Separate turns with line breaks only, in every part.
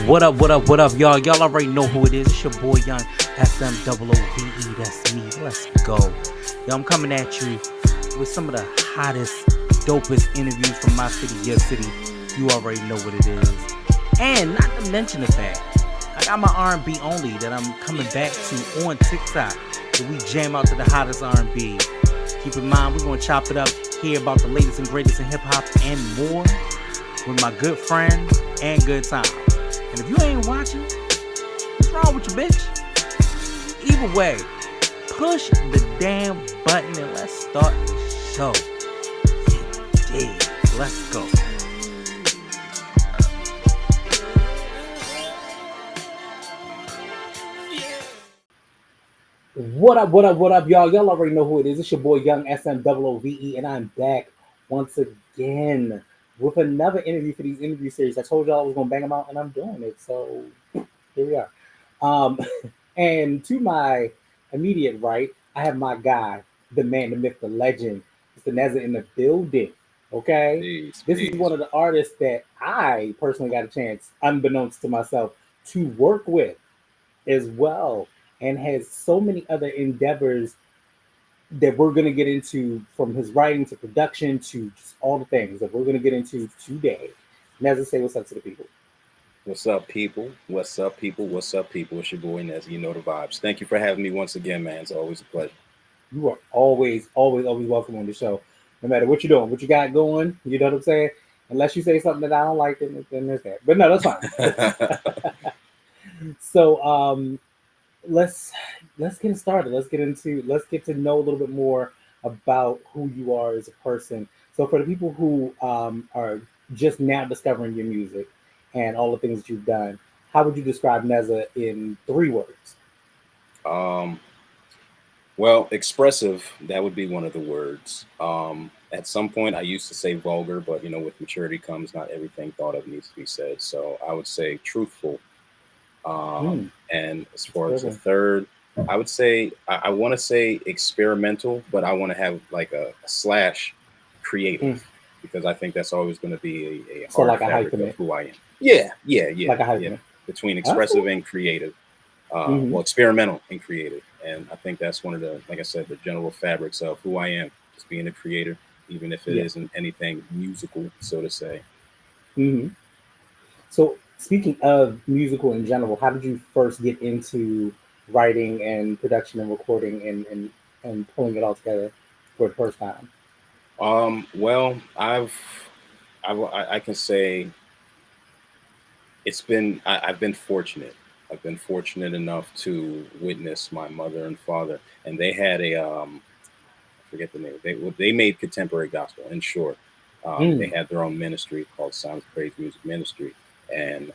What up, what up, what up, y'all? Y'all already know who it is. It's your boy Young SMOOVE. That's me. Let's go. Yo, I'm coming at you with some of the hottest, dopest interviews from my city, your city. You already know what it is. And not to mention the fact, I got my R&B only that I'm coming back to on TikTok. Where we jam out to the hottest R&B. Keep in mind, we're going to chop it up, hear about the latest and greatest in hip-hop and more with my good friends and good times. And if you ain't watching, what's wrong with you, bitch? Either way, push the damn button and let's start the show. Yeah, let's go. What up, what up, what up, y'all? Y'all already know who it is. It's your boy Young SMOOVE, and I'm back once again with another interview for these interview series. I told y'all I was gonna bang them out, and I'm doing it. So here we are. Um, and to my immediate right, I have my guy, the man, the myth, the legend, Mr. Neza in the building. Okay,
Peace,
this is one
peace.
of the artists that I personally got a chance, unbeknownst to myself, to work with as well, and has so many other endeavors that we're going to get into, from his writing to production to just all the things that we're going to get into today. Neza, say what's up to the people.
What's up, people? What's up, people? What's up, people? It's your boy Neza. You know the vibes. Thank you for having me once again, man. It's always a pleasure.
You are always, always, always welcome on the show, no matter what you're doing, what you got going. You know what I'm saying? Unless you say something that I don't like, then there's that. But no, that's fine. So let's get started. Let's get to know a little bit more about who you are as a person. So for the people who are just now discovering your music and all the things that you've done, how would you describe Neza in 3 words?
um, well, expressive, that would be one of the words. At some point, I used to say vulgar, but with maturity comes not everything thought of needs to be said. So I would say truthful. And as
That's a
far
good
as the
one.
third, I would say I want to say experimental, but I want to have like a slash creative
Mm.
because I think that's always going to be a
So
hard
like a
fabric of
hyphenate,
who I am. Yeah, yeah, yeah,
like a
yeah.
hyphenate.
Between
That's
expressive
cool.
and creative,
Hmm.
well, experimental and creative, and I think that's one of the, like I said, the general fabrics of who I am, just being a creator, even if it
Yeah.
isn't anything musical, so to say.
Hmm. So speaking of musical in general, how did you first get into writing and production and recording and pulling it all together for the first time?
Well, I can say I've been fortunate. I've been fortunate enough to witness my mother and father, and they had I forget the name. They made contemporary gospel. In short, they
Mm.
had their own ministry called Sounds of Praise Music Ministry, and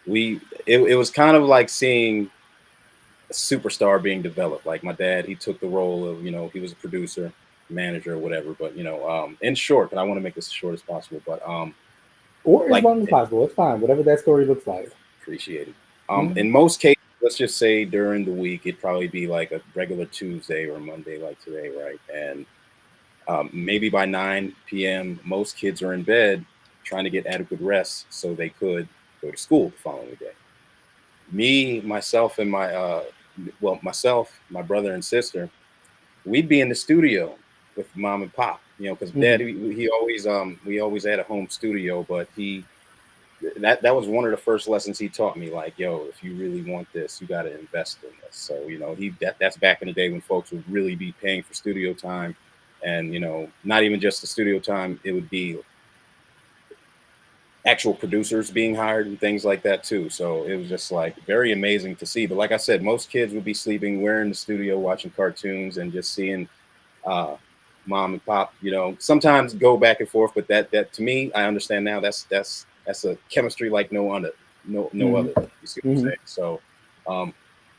it was kind of like seeing a superstar being developed. Like my dad, he took the role of, he was a producer, manager, or whatever. But in short, and I want to make this as short as possible, but
Or as
like
long as possible. It's fine. Whatever that story looks like.
appreciated.
Hmm.
In most cases, let's just say during the week, it'd probably be like a regular Tuesday or Monday, like today, right? And maybe by 9 p.m., most kids are in bed trying to get adequate rest so they could go to school the following day. Me, myself, and myself, my brother and sister, we'd be in the studio with mom and pop, because dad,
Hmm.
he always, we always had a home studio, but that was one of the first lessons he taught me. Like, yo, if you really want this, you got to invest in this. So that's back in the day when folks would really be paying for studio time, and not even just the studio time, it would be actual producers being hired and things like that too. So it was just like very amazing to see. But like I said, most kids would be sleeping, we're in the studio watching cartoons and just seeing uh mom and pop, sometimes go back and forth, but that to me, I understand now, that's a chemistry like no
Hmm.
other. You see what I'm
Hmm.
saying? So um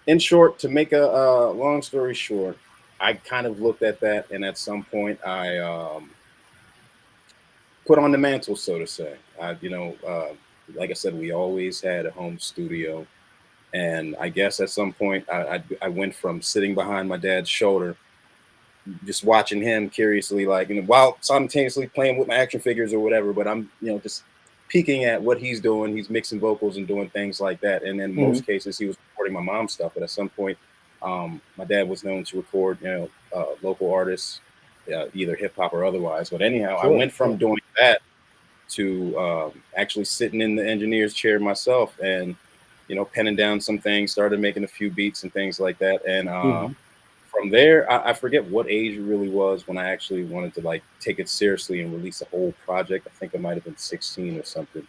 in short, to make a long story short, I kind of looked at that, and at some point I put on the mantle, so to say. Like I said, we always had a home studio, and I guess at some point I went from sitting behind my dad's shoulder, just watching him curiously, like, while simultaneously playing with my action figures or whatever. But I'm just peeking at what he's doing. He's mixing vocals and doing things like that. And in
Mm-hmm.
most cases, he was recording my mom's stuff. But at some point, my dad was known to record, local artists, either hip hop or otherwise. But anyhow, I
Sure,
went from doing that to actually sitting in the engineer's chair myself and, penning down some things, started making a few beats and things like that. And
Mm-hmm.
from there, I forget what age it really was when I actually wanted to like take it seriously and release a whole project. I think it might have been 16 or something.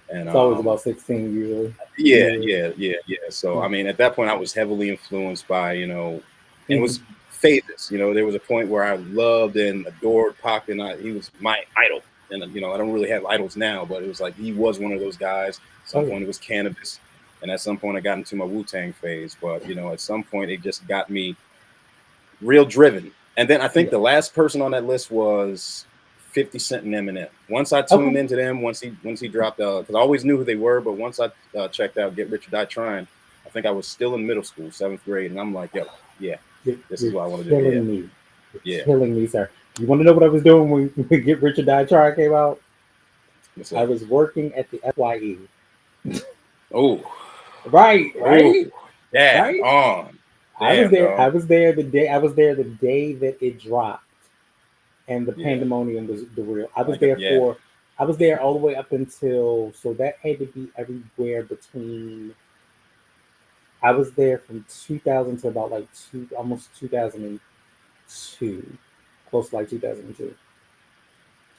And
It's always about 16 usually.
yeah. So I mean, at that point, I was heavily influenced by, and it was phases. There was a point where I loved and adored Pac, and he was my idol. And I don't really have idols now, but it was like he was one of those guys. At some point, it was Cannabis, and at some point, I got into my Wu-Tang phase. But at some point, it just got me real driven. And then I think the last person on that list was 50 Cent and Eminem. Once I tuned into them, once he dropped, because I always knew who they were, but once I checked out Get Rich or Die Trying, I think I was still in middle school, 7th grade, and I'm like, yo, this is what I want to do.
You're killing me, sir. You want to know what I was doing when Get Rich or Die Trying came out? I was working at the FYE.
Oh,
right.
Yeah,
right.
On.
I was there. Dog. I was there the day. I was there the day that it dropped, and the pandemonium was the real. I was there for. I was there all the way up until. So that had to be everywhere between. I was there from 2000 to about like almost 2002, close to like 2002.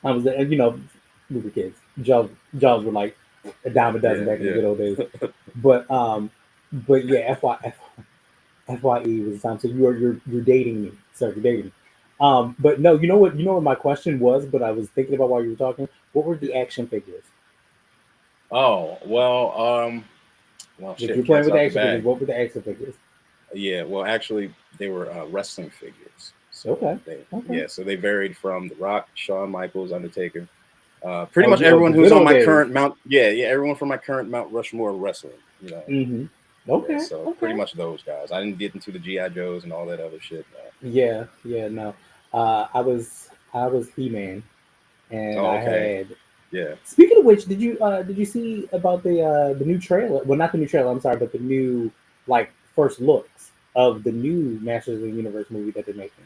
I was there. We were kids. Jobs were like a dime a dozen back in the good old days. But yeah, FYE was the time. So you're dating me. Sorry, you're dating me. But no, you know what my question was, but I was thinking about while you were talking. What were the action figures?
Oh, well,
if you're playing with action figures, what were the action figures?
Yeah, well, actually, they were wrestling figures. So
okay.
So they varied from The Rock, Shawn Michaels, Undertaker. Pretty much everyone who's on my current Mount. Everyone from my current Mount Rushmore wrestling.
Mm-hmm. Okay.
So pretty much those guys. I didn't get into the GI Joes and all that other shit.
Yeah. No. I was He-Man, and I had.
Yeah.
Speaking of which, did you see about the new trailer? Well, not the new trailer. I'm sorry, but the new first looks of the new Masters of the Universe movie that they're making.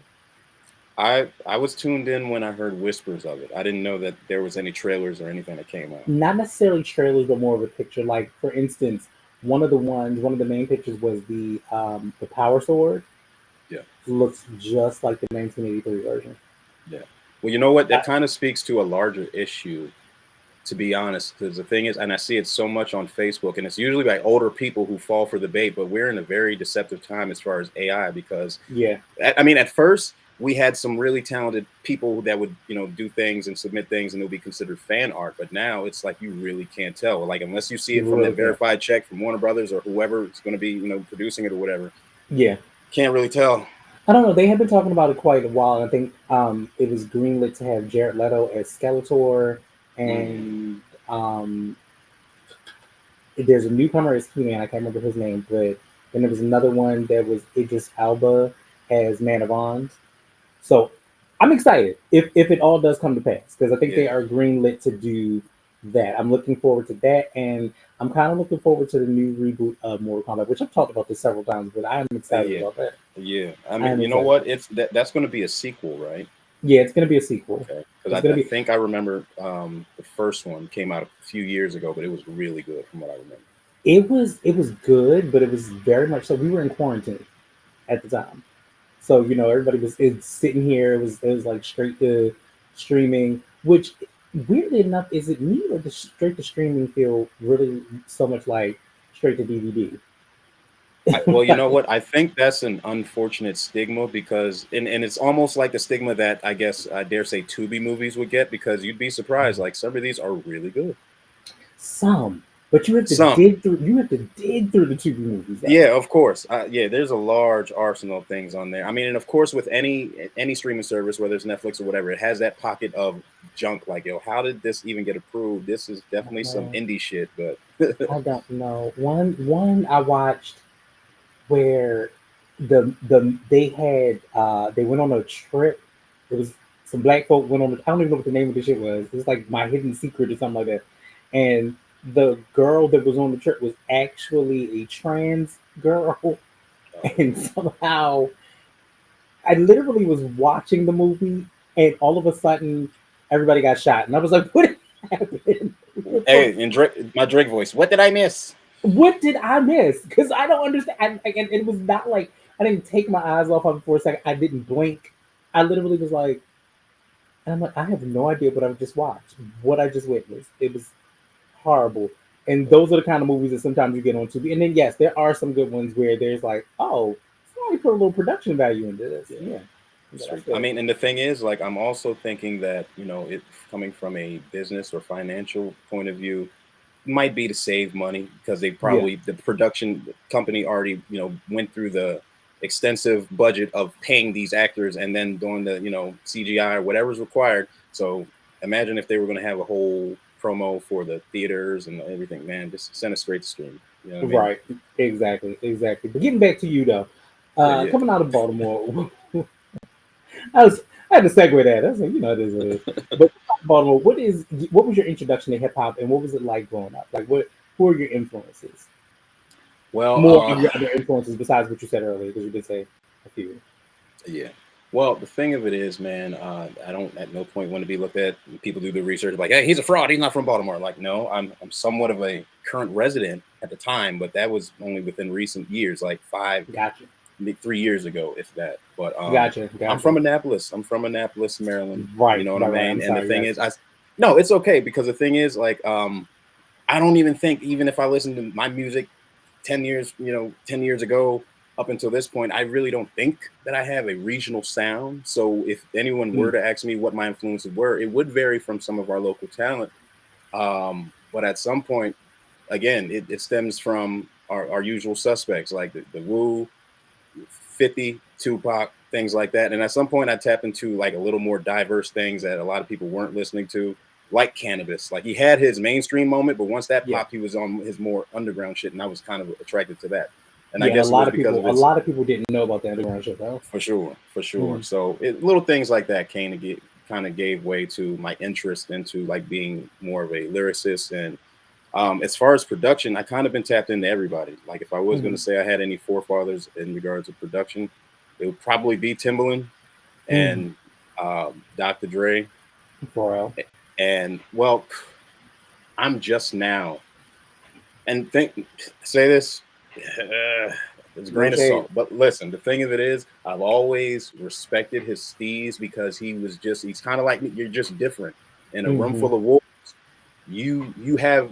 I was tuned in when I heard whispers of it. I didn't know that there was any trailers or anything that came out.
Not necessarily trailers, but more of a picture. Like, for instance, one of the main pictures was the Power Sword.
Yeah.
Looks just like the 1983 version.
Yeah. Well, you know what? That kind of speaks to a larger issue, to be honest, because the thing is, and I see it so much on Facebook, and it's usually by older people who fall for the bait, but we're in a very deceptive time as far as AI, because I mean, at first we had some really talented people that would, do things and submit things and it'll be considered fan art. But now it's like you really can't tell. Like, unless you see it from that verified check from Warner Brothers or whoever is going to be, producing it or whatever.
Yeah.
Can't really tell.
I don't know. They have been talking about it quite a while. I think it was greenlit to have Jared Leto as Skeletor, and there's a newcomer as He-Man. I can't remember his name, but then there was another one that was Idris Elba as Man of Arms. So I'm excited if it all does come to pass, because I think they are greenlit to do that. I'm looking forward to that, and I'm kind of looking forward to the new reboot of Mortal Kombat, which I've talked about this several times, but I'm excited about that.
Yeah, I mean, you know what? It's that's going to be a sequel, right?
Yeah, it's going to be a sequel.
Okay, because I think I remember the first one came out a few years ago, but it was really good from what I remember.
It was good, but it was very much so. We were in quarantine at the time. So, everybody was sitting here. It was like straight to streaming, which, weirdly enough, is it me or the straight to streaming feel really so much like straight to DVD?
Well, you know what? I think that's an unfortunate stigma, because, and it's almost like the stigma that I guess I dare say Tubi movies would get, because you'd be surprised. Like, some of these are really good.
Some. But you have to dig through. You have to dig through the Tubi movies.
Yeah, of course. There's a large arsenal of things on there. I mean, and of course, with any streaming service, whether it's Netflix or whatever, it has that pocket of junk. Like, how did this even get approved? This is definitely some indie shit. But
I don't know. One I watched where they went on a trip. It was some black folk went on. I don't even know what the name of the shit was. It was like My Hidden Secret or something like that.
and the girl that was on the trip was actually a trans girl, and somehow I literally was watching the movie, and all of a sudden, everybody got shot, and I was like, "What happened?
Hey, in my Drake voice, what did I miss?
What did I miss? Because I don't understand." And it was not like I didn't take my eyes off of it for a second. I didn't blink. I literally was like, and I'm like, I have no idea what I just watched, what I just witnessed. It was horrible. And those are the kind of movies that sometimes you get on TV. And then yes, there are some good ones where there's like, oh, somebody put a little production value into this.
Yeah.
Yeah.
I mean, and the thing is, like, I'm also thinking that, it coming from a business or financial point of view, might be to save money because they
Yeah.
probably the production company already went through the extensive budget of paying these actors and then doing the CGI or whatever's required. So imagine if they were going to have a whole promo for the theaters and everything. Man, just send it straight to stream. You know what I mean?
Right. Exactly. Exactly. But getting back to you though,
Yeah, yeah.
coming out of Baltimore, I was I had to segue that. I was like, it is what it is. But Baltimore, what was your introduction to hip hop, and what was it like growing up? Like, who are your influences?
Well,
More of your other influences besides what you said earlier, because you did say a few.
yeah. Well, the thing of it is, man, I don't at no point want to be looked at. People do the research like, hey, he's a fraud. He's not from Baltimore. Like, no, I'm somewhat of a current resident at the time, but that was only within recent years, like
Gotcha.
3 years ago, if that. But
Gotcha.
I'm from Annapolis. I'm from Annapolis, Maryland. You
Right.
know what I
Right. Right.
mean?
I'm
And the
sorry.
thing
Yes.
is, no, it's okay because the thing is, like, I don't even think even if I listen to my music 10 years, 10 years ago up until this point, I really don't think that I have a regional sound. So if anyone were
Mm.
to ask me what my influences were, it would vary from some of our local talent. But at some point, again, it stems from our usual suspects like the Wu, 50, Tupac, things like that. And at some point, I tapped into like a little more diverse things that a lot of people weren't listening to, like Cannabis. Like he had his mainstream moment, but once that
Yeah.
popped, he was on his more underground shit, and I was kind of attracted to that. And I
Yeah. And
guess it was because of
a
his,
lot of people didn't know about the underground shit though.
for sure, for sure.
Mm.
So little things like that came to get kind of gave way to my interest into like being more of a lyricist. And as far as production, I kind of been tapped into everybody. Like if I was going
Mm.
to say I had any forefathers in regards to production, it would probably be Timbaland
Mm.
and Dr. Dre.
For real.
And well, I'm just now, and say this, it's a
No
grain of
shade.
salt. But listen, the thing of it is, I've always respected his steez because he's kind of like me. You're just different. In a room
Mm-hmm.
full of wolves, you have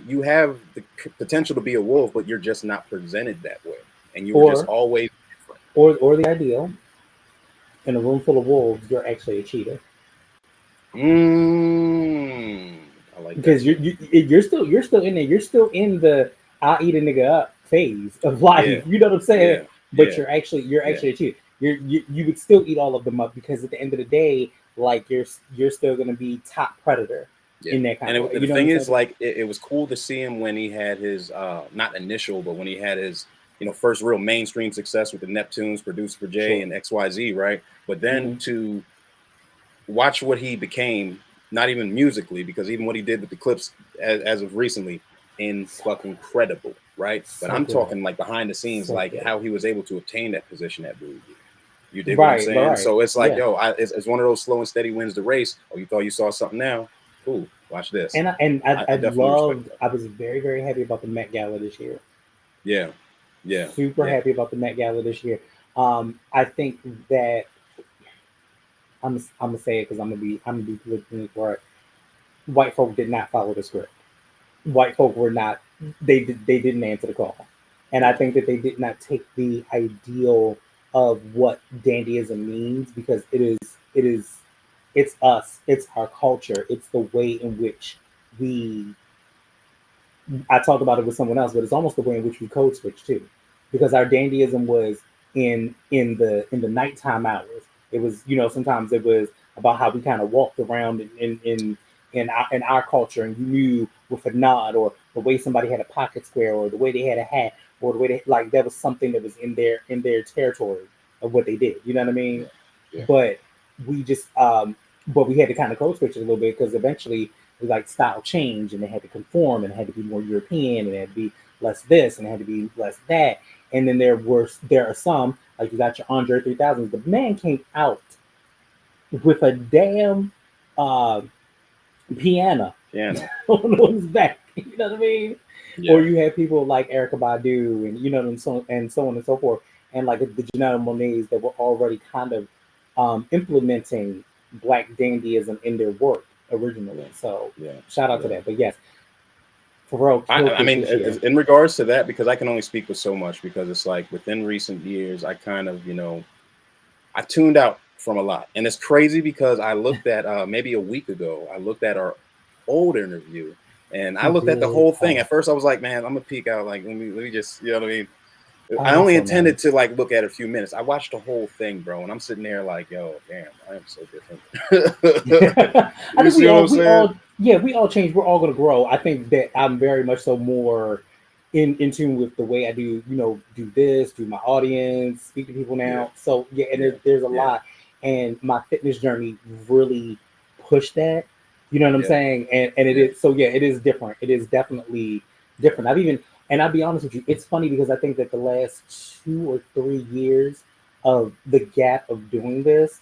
the potential to be a wolf, but you're just not presented that way, and you were just
Or
always different.
or the ideal, in a room full of wolves, you're actually a cheater.
Mm, I like that
Because
too.
you're still in there. You're still in the I'll eat a nigga up phase of life.
Yeah,
You know what I'm saying?
yeah,
But
yeah,
you're
yeah.
actually a cheater. You would still eat all of them up because at the end of the day, like you're still gonna be top predator
Yeah,
in that kind
and
of way.
the
You know what I'm
thing is,
saying?
like, it was cool to see him when he had his not initial, but when he had his first real mainstream success with the Neptunes, produced for Jay
Sure.
and XYZ, right? But then
Mm-hmm.
to watch what he became, not even musically, because even what he did with the clips as of recently, in fucking credible, right? But
So
I'm
good.
talking like behind the scenes,
So
like
good.
how he was able to obtain that position at Bowie. You dig what I'm
Right.
saying?
Right.
So it's like,
Yeah.
yo, it's one of those slow and steady wins the race. Oh, you thought you saw something now? Cool. Watch this. I
I
definitely respect
loved.
that.
I was very very happy about the Met Gala this year.
Yeah. Yeah.
Super
Yeah.
happy about the Met Gala this year. I think that I'm gonna say it because I'm gonna be politically correct. White folk did not follow the script. White folk were not they didn't answer the call, and I
Yeah.
think that they did not take the ideal of what dandyism means because it's us, it's our culture, it's the way in which we I talked about it with someone else, but it's almost the way in which we code switch too, because our dandyism was in the nighttime hours. It was sometimes it was about how we kind of walked around in our culture, and you knew with a nod or the way somebody had a pocket square or the way they had a hat or the way they like that was something that was in their territory of what they did. You know what I mean?
Yeah. Yeah.
But we just but we had to kind of code switch it a little bit because eventually like style change, and they had to conform, and it had to be more European, and it had to be less this, and it had to be less that. And then there are some, like you got your Andre 3000. The man came out with a damn uh, piano
Piano.
on his back. You know what I mean? Or
Yeah.
you have people like Erica Badu, and you know, and so on and so forth, and like the Janelle Monáes that were already kind of implementing black dandyism in their work originally. So
Yeah.
shout out to
Yeah.
that. But yes, Pharrell killed
I
this
mean,
this year.
in regards to that, because I can only speak with so much, because it's like within recent years, I kind of, I tuned out from a lot. And it's crazy because I looked at maybe a week ago, I looked at our old interview, and I
He
looked at the
did.
whole thing. At first I was like, man, I'm gonna peek out, like let me just, you know what I mean? I
That's
only
so
intended
nice.
to like look at a few minutes. I watched the whole thing, bro, and I'm sitting there like, yo, damn, I am so different.
I
You
think
see what I'm
we
saying?
all, yeah, we all change. We're all gonna grow. I think that I'm very much so more in tune with the way I do, do this, do my audience, speak to people
Yeah,
now. So yeah, and
yeah,
there's a
yeah,
lot, and my fitness journey really pushed that. You know what I'm
yeah,
saying? And it
yeah,
is so yeah, it is different. It is definitely
yeah,
different. And I'll be honest with you, it's funny because I think that the last 2 or 3 years of the gap of doing this,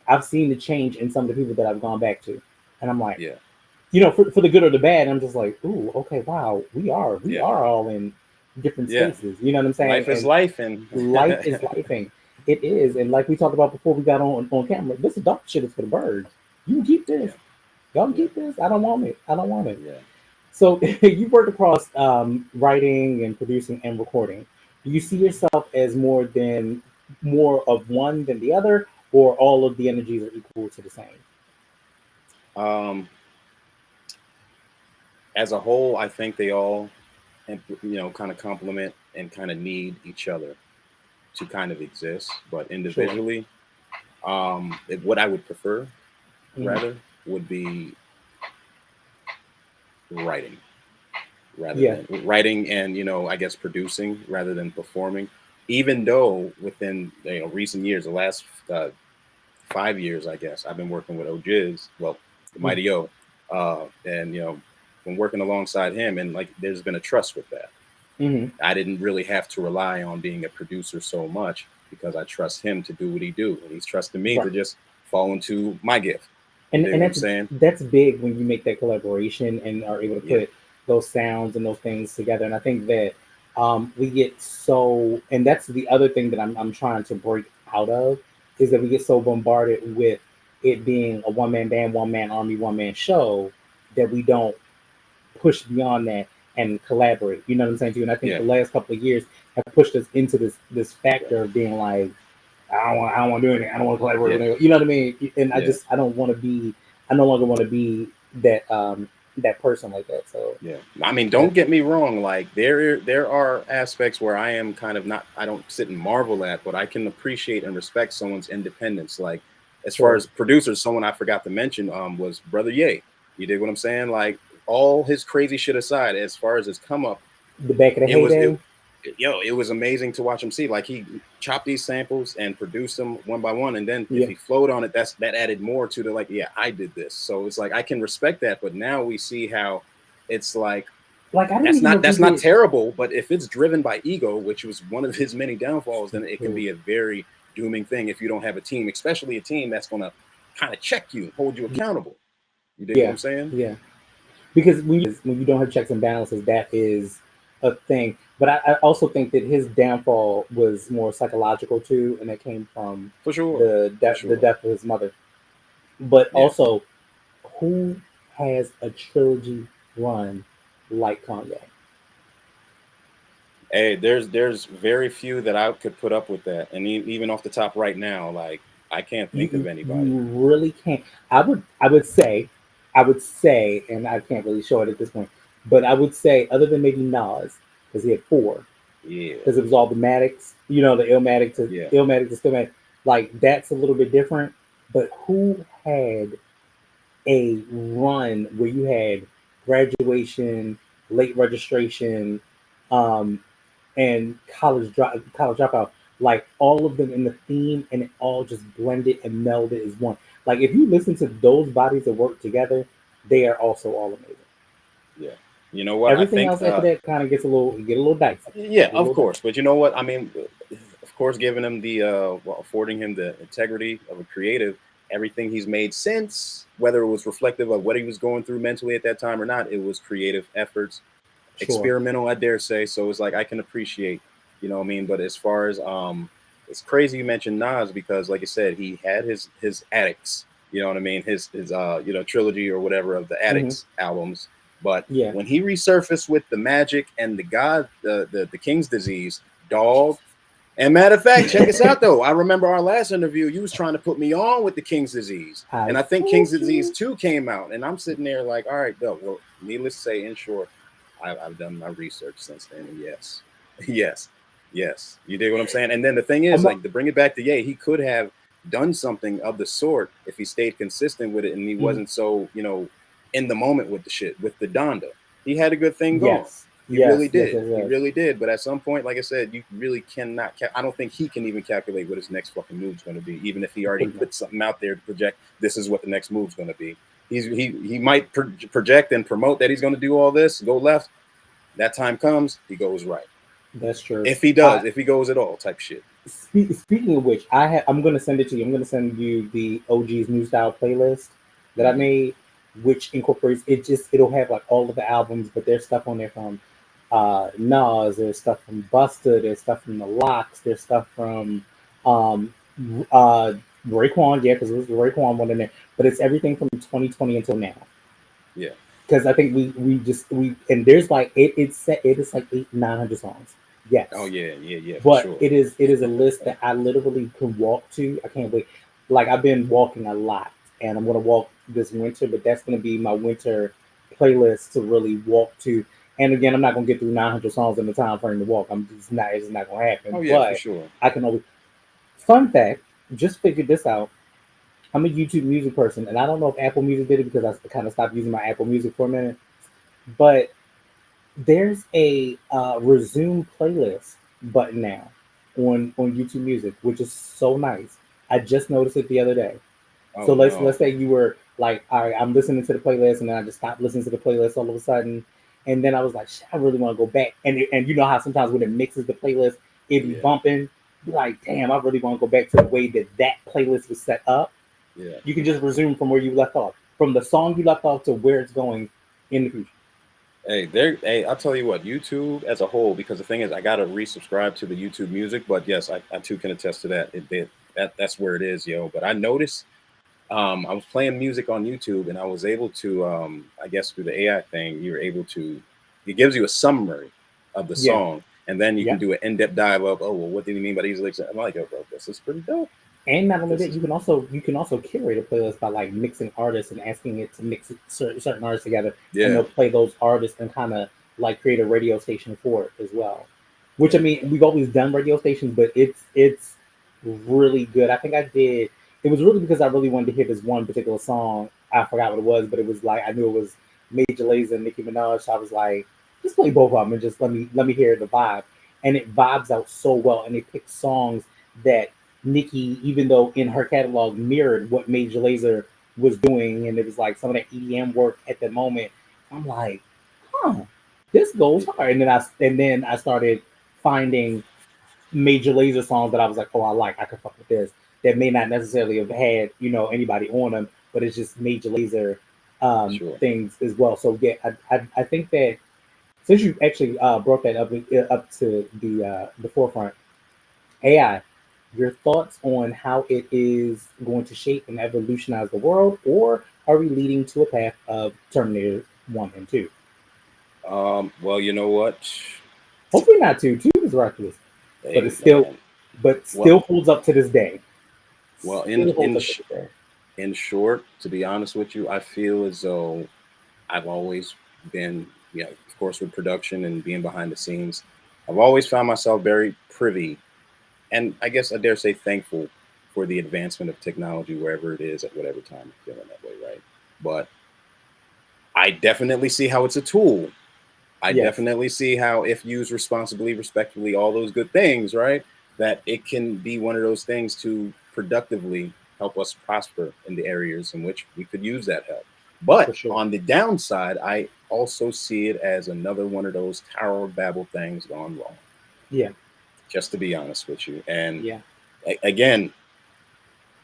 I've seen the change in some of the people that I've gone back to, and I'm like,
yeah,
for the good or the bad, I'm just like, ooh, okay, wow, we
yeah,
are all in different
yeah.
spaces. You know what I'm saying?
Life is
And
life, and
life is lifing. It is, and like we talked about before we got on camera, this adult shit is for the birds. You can keep this.
yeah,
Y'all can
yeah,
keep this. I don't want it. I don't want it.
yeah.
So you worked across writing and producing and recording. Do you see yourself as more of one than the other, or all of the energies are equal to the same?
Um, as a whole, I think they all, and kind of complement and kind of need each other to kind of exist. But
Sure.
individually, what I would prefer
Mhm.
rather would be writing, rather
Yeah.
than writing, and I guess producing rather than performing. Even though within recent years, the last 5 years, I guess I've been working with O'Jiz, well, the Mighty O, and been working alongside him, and like there's been a trust with that.
Hmm.
I didn't really have to rely on being a producer so much because I trust him to do what he do, and he's trusting me
Right.
to just fall into my gift. You
and
dig
and
what I'm
that's
saying?
that's big when you make that collaboration and are able to
Yeah,
put those sounds and those things together. And I think that we get so, and that's the other thing that I'm trying to break out of, is that we get so bombarded with it being a one man band, one man army, one man show, that we don't push beyond that and collaborate. You know what I'm saying to you? And I think
yeah,
the last couple of years have pushed us into this factor of being like, I don't want to do anything. I don't want to collaborate
yeah,
with anyone. You know what I mean? And
yeah,
I don't want to be. I no longer want to be that person like that. So
yeah. I mean,
yeah,
don't get me wrong. Like there are aspects where I am kind of not. I don't sit and marvel at, but I can appreciate and respect someone's independence. Like as far
sure.
as producers, someone I forgot to mention was Brother Ye. You dig what I'm saying? Like all his crazy shit aside, as far as his come up,
The back of the
it was
heyday.
it was amazing to watch him see. Like he chopped these samples and produced them one by one, and then if
Yeah,
he flowed on it, that added more to the like, yeah, I did this. So it's like I can respect that, but now we see how it's like
like I didn't even know he
that's not
did.
terrible, but if it's driven by ego, which was one of his many downfalls, then it can
True.
be a very dooming thing if you don't have a team, especially a team that's going to kind of check you, hold you accountable. You dig what
Yeah,
I'm saying?
yeah. Because when you don't have checks and balances, that is a thing. But I also think that his downfall was more psychological too, and it came from
For sure, for
the
sure.
death of his mother. But
Yeah.
also, who has a trilogy run like Kanye?
Hey, there's very few that I could put up with that, and even off the top right now, like I can't think of
You
anybody.
really can't. I would say, and I can't really show it at this point, but I would say, other than maybe Nas, because he had four,
Yeah,
because it was all the Matics, the
yeah,
Illmatic to Stillmatic, like that's a little bit different. But who had a run where you had graduation, late registration, um, and college dropout, like all of them in the theme, and it all just blended and melded as one. Like if you listen to those bodies of work together, they are also all amazing.
Yeah. You know what? I
Everything
think
else after that kind of gets a little dicey.
yeah,
Get a
of
little
course. But you know what? I mean, of course, giving him the well, affording him the integrity of a creative, everything he's made since, whether it was reflective of what he was going through mentally at that time or not, it was creative efforts,
Sure.
experimental, I dare say. So it's like I can appreciate, you know what I mean? But as far as it's crazy you mentioned Nas because like I said, he had his Addicts, you know what I mean, his you know, trilogy or whatever of the
Hmm.
Addicts albums. But
Yeah.
when he resurfaced with the Magic and the God the King's Disease, dog. And matter of fact, check this out though. I remember our last interview, you was trying to put me on with the King's Disease.
I
And I think King's
told
Disease
you.
2 came out. And I'm sitting there like, all right, though. Well, needless to say, in short, I've done my research since then. And yes, yes, yes. You dig what I'm saying? And then the thing is,
I'm
like, to bring it back to Ye, he could have done something of the sort if he stayed consistent with it and he
mm,
wasn't so, you know, in the moment with the shit, with the Donda. He had a good thing going.
yes,
He really
yes, yes,
did.
yes,
He
yes.
really did. But at some point, like I said, you really cannot. I don't think he can even calculate what his next fucking move's going to be, even if he already
Pretty much.
put something out there to project this is what the next move's going to be. He might project and promote that he's going to do all this, go left. That time comes, he goes right.
That's true.
If he does, if he goes at all, type shit.
Speaking of which, I'm gonna send it to you. I'm gonna send you the OG's new style playlist that I
Mm-hmm.
made, which incorporates it. It'll have like all of the albums, but there's stuff on there from Nas. There's stuff from Busta. There's stuff from the Locks. There's stuff from um, uh, Raekwon. Yeah, because there's the Raekwon one in there. But it's everything from 2020 until now.
Yeah.
Because I think we and there's like it's set. It is like 800-900 songs.
Oh
Yes,
yeah, yeah, yeah, for
but
sure.
it is a list that I literally can walk to. I can't wait. Like I've been walking a lot, and I'm gonna walk this winter, but that's gonna be my winter playlist to really walk to. And again, I'm not gonna get through 900 songs in the time frame to walk. I'm just not. It's not gonna happen.
Oh yeah, for
But
sure.
I can always. Fun fact: just figured this out. I'm a YouTube music person, and I don't know if Apple Music did it because I kind of stopped using my Apple Music for a minute. But there's a resume playlist button now on YouTube Music, which is so nice. I just noticed it the other day.
Oh
So let's
no.
say you were like, all right, I'm listening to the playlist, and then I just stopped listening to the playlist all of a sudden, and then I was like, shit, I really want to go back. And you know how sometimes when it mixes the playlist, it be
Yeah,
bumping. Be like, damn, I really want to go back to the way that playlist was set up.
yeah.
You can just resume from where you left off, from the song you left off to where it's going in the future.
Hey, there. Hey, I'll tell you what. YouTube as a whole, because the thing is, I gotta resubscribe to the YouTube Music. But yes, I too can attest to that. That's where it is, yo. But I noticed, I was playing music on YouTube, and I was able to, I guess through the AI thing, you're able to. It gives you a summary of the
Yeah,
song, and then you can
yeah.
do an in-depth dive of, oh well, what did he mean by these lyrics? I'm like, oh, bro, this is pretty dope.
And not only
This
that,
is
you can also curate a playlist by like mixing artists and asking it to mix certain artists together, and
yeah,
they'll play those artists and kind of like create a radio station for it as well. Which I
yeah,
mean, we've always done radio stations, but it's really good. I think I did. It was really because I really wanted to hear this one particular song. I forgot what it was, but it was like I knew it was Major Lazer and Nicki Minaj. So I was like, just play both of them and just let me hear the vibe. And it vibes out so well, and they pick songs that Nicki, even though in her catalog mirrored what Major Lazer was doing, and it was like some of that EDM work at the moment. I'm like, huh, this goes hard. And then I started finding Major Lazer songs that I was like, oh, I could fuck with this. That may not necessarily have had anybody on them, but it's just Major Lazer
sure.
things as well. So yeah, I think that since you actually brought that up to the forefront, AI, your thoughts on how it is going to shape and evolutionize the world, or are we leading to a path of Terminator 1 and 2?
Well, you know what?
Hopefully not 2. 2 is reckless, but
Hey,
it's still
man.
but
Well,
still holds up to this day.
well,
Still holds up to this day.
in short, to be honest with you, I feel as though I've always been, you know, of course, with production and being behind the scenes, I've always found myself very privy, and I guess I dare say thankful for the advancement of technology wherever it is at whatever time I'm feeling that way, right? But I definitely see how it's a tool. I
Yes.
definitely see how, if used responsibly, respectfully, all those good things, right? That it can be one of those things to productively help us prosper in the areas in which we could use that help. But
For sure.
on the downside, I also see it as another one of those Tower of Babel things gone wrong.
Yeah.
Just to be honest with you, and
Yeah.
again,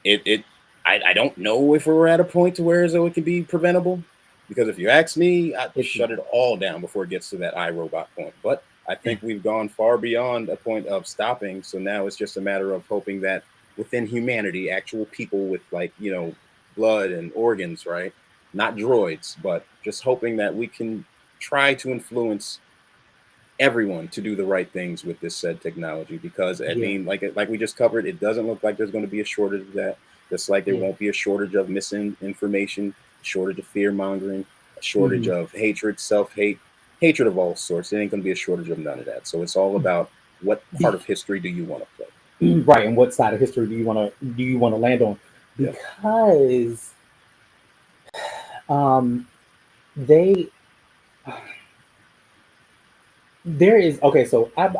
I don't know if we're at a point to where it can be preventable, because if you ask me, I'd
It's
shut
not.
it all down before it gets to that iRobot point. But I think we've gone far beyond a point of stopping. So now it's just a matter of hoping that within humanity, actual people with, like, blood and organs, right? Not droids, but just hoping that we can try to influence everyone to do the right things with this said technology, because I
Yeah.
mean, like we just covered, it doesn't look like there's going to be a shortage of that. Just like there
Yeah.
won't be a shortage of misinformation, a shortage of fear mongering, a shortage
Hmm.
of hatred, self-hate, hatred of all sorts. There ain't going to be a shortage of none of that. So it's all about, what part of history do you want to play?
Right. And what side of history do you want to land on?
Yeah.
Because um they there is okay. So I've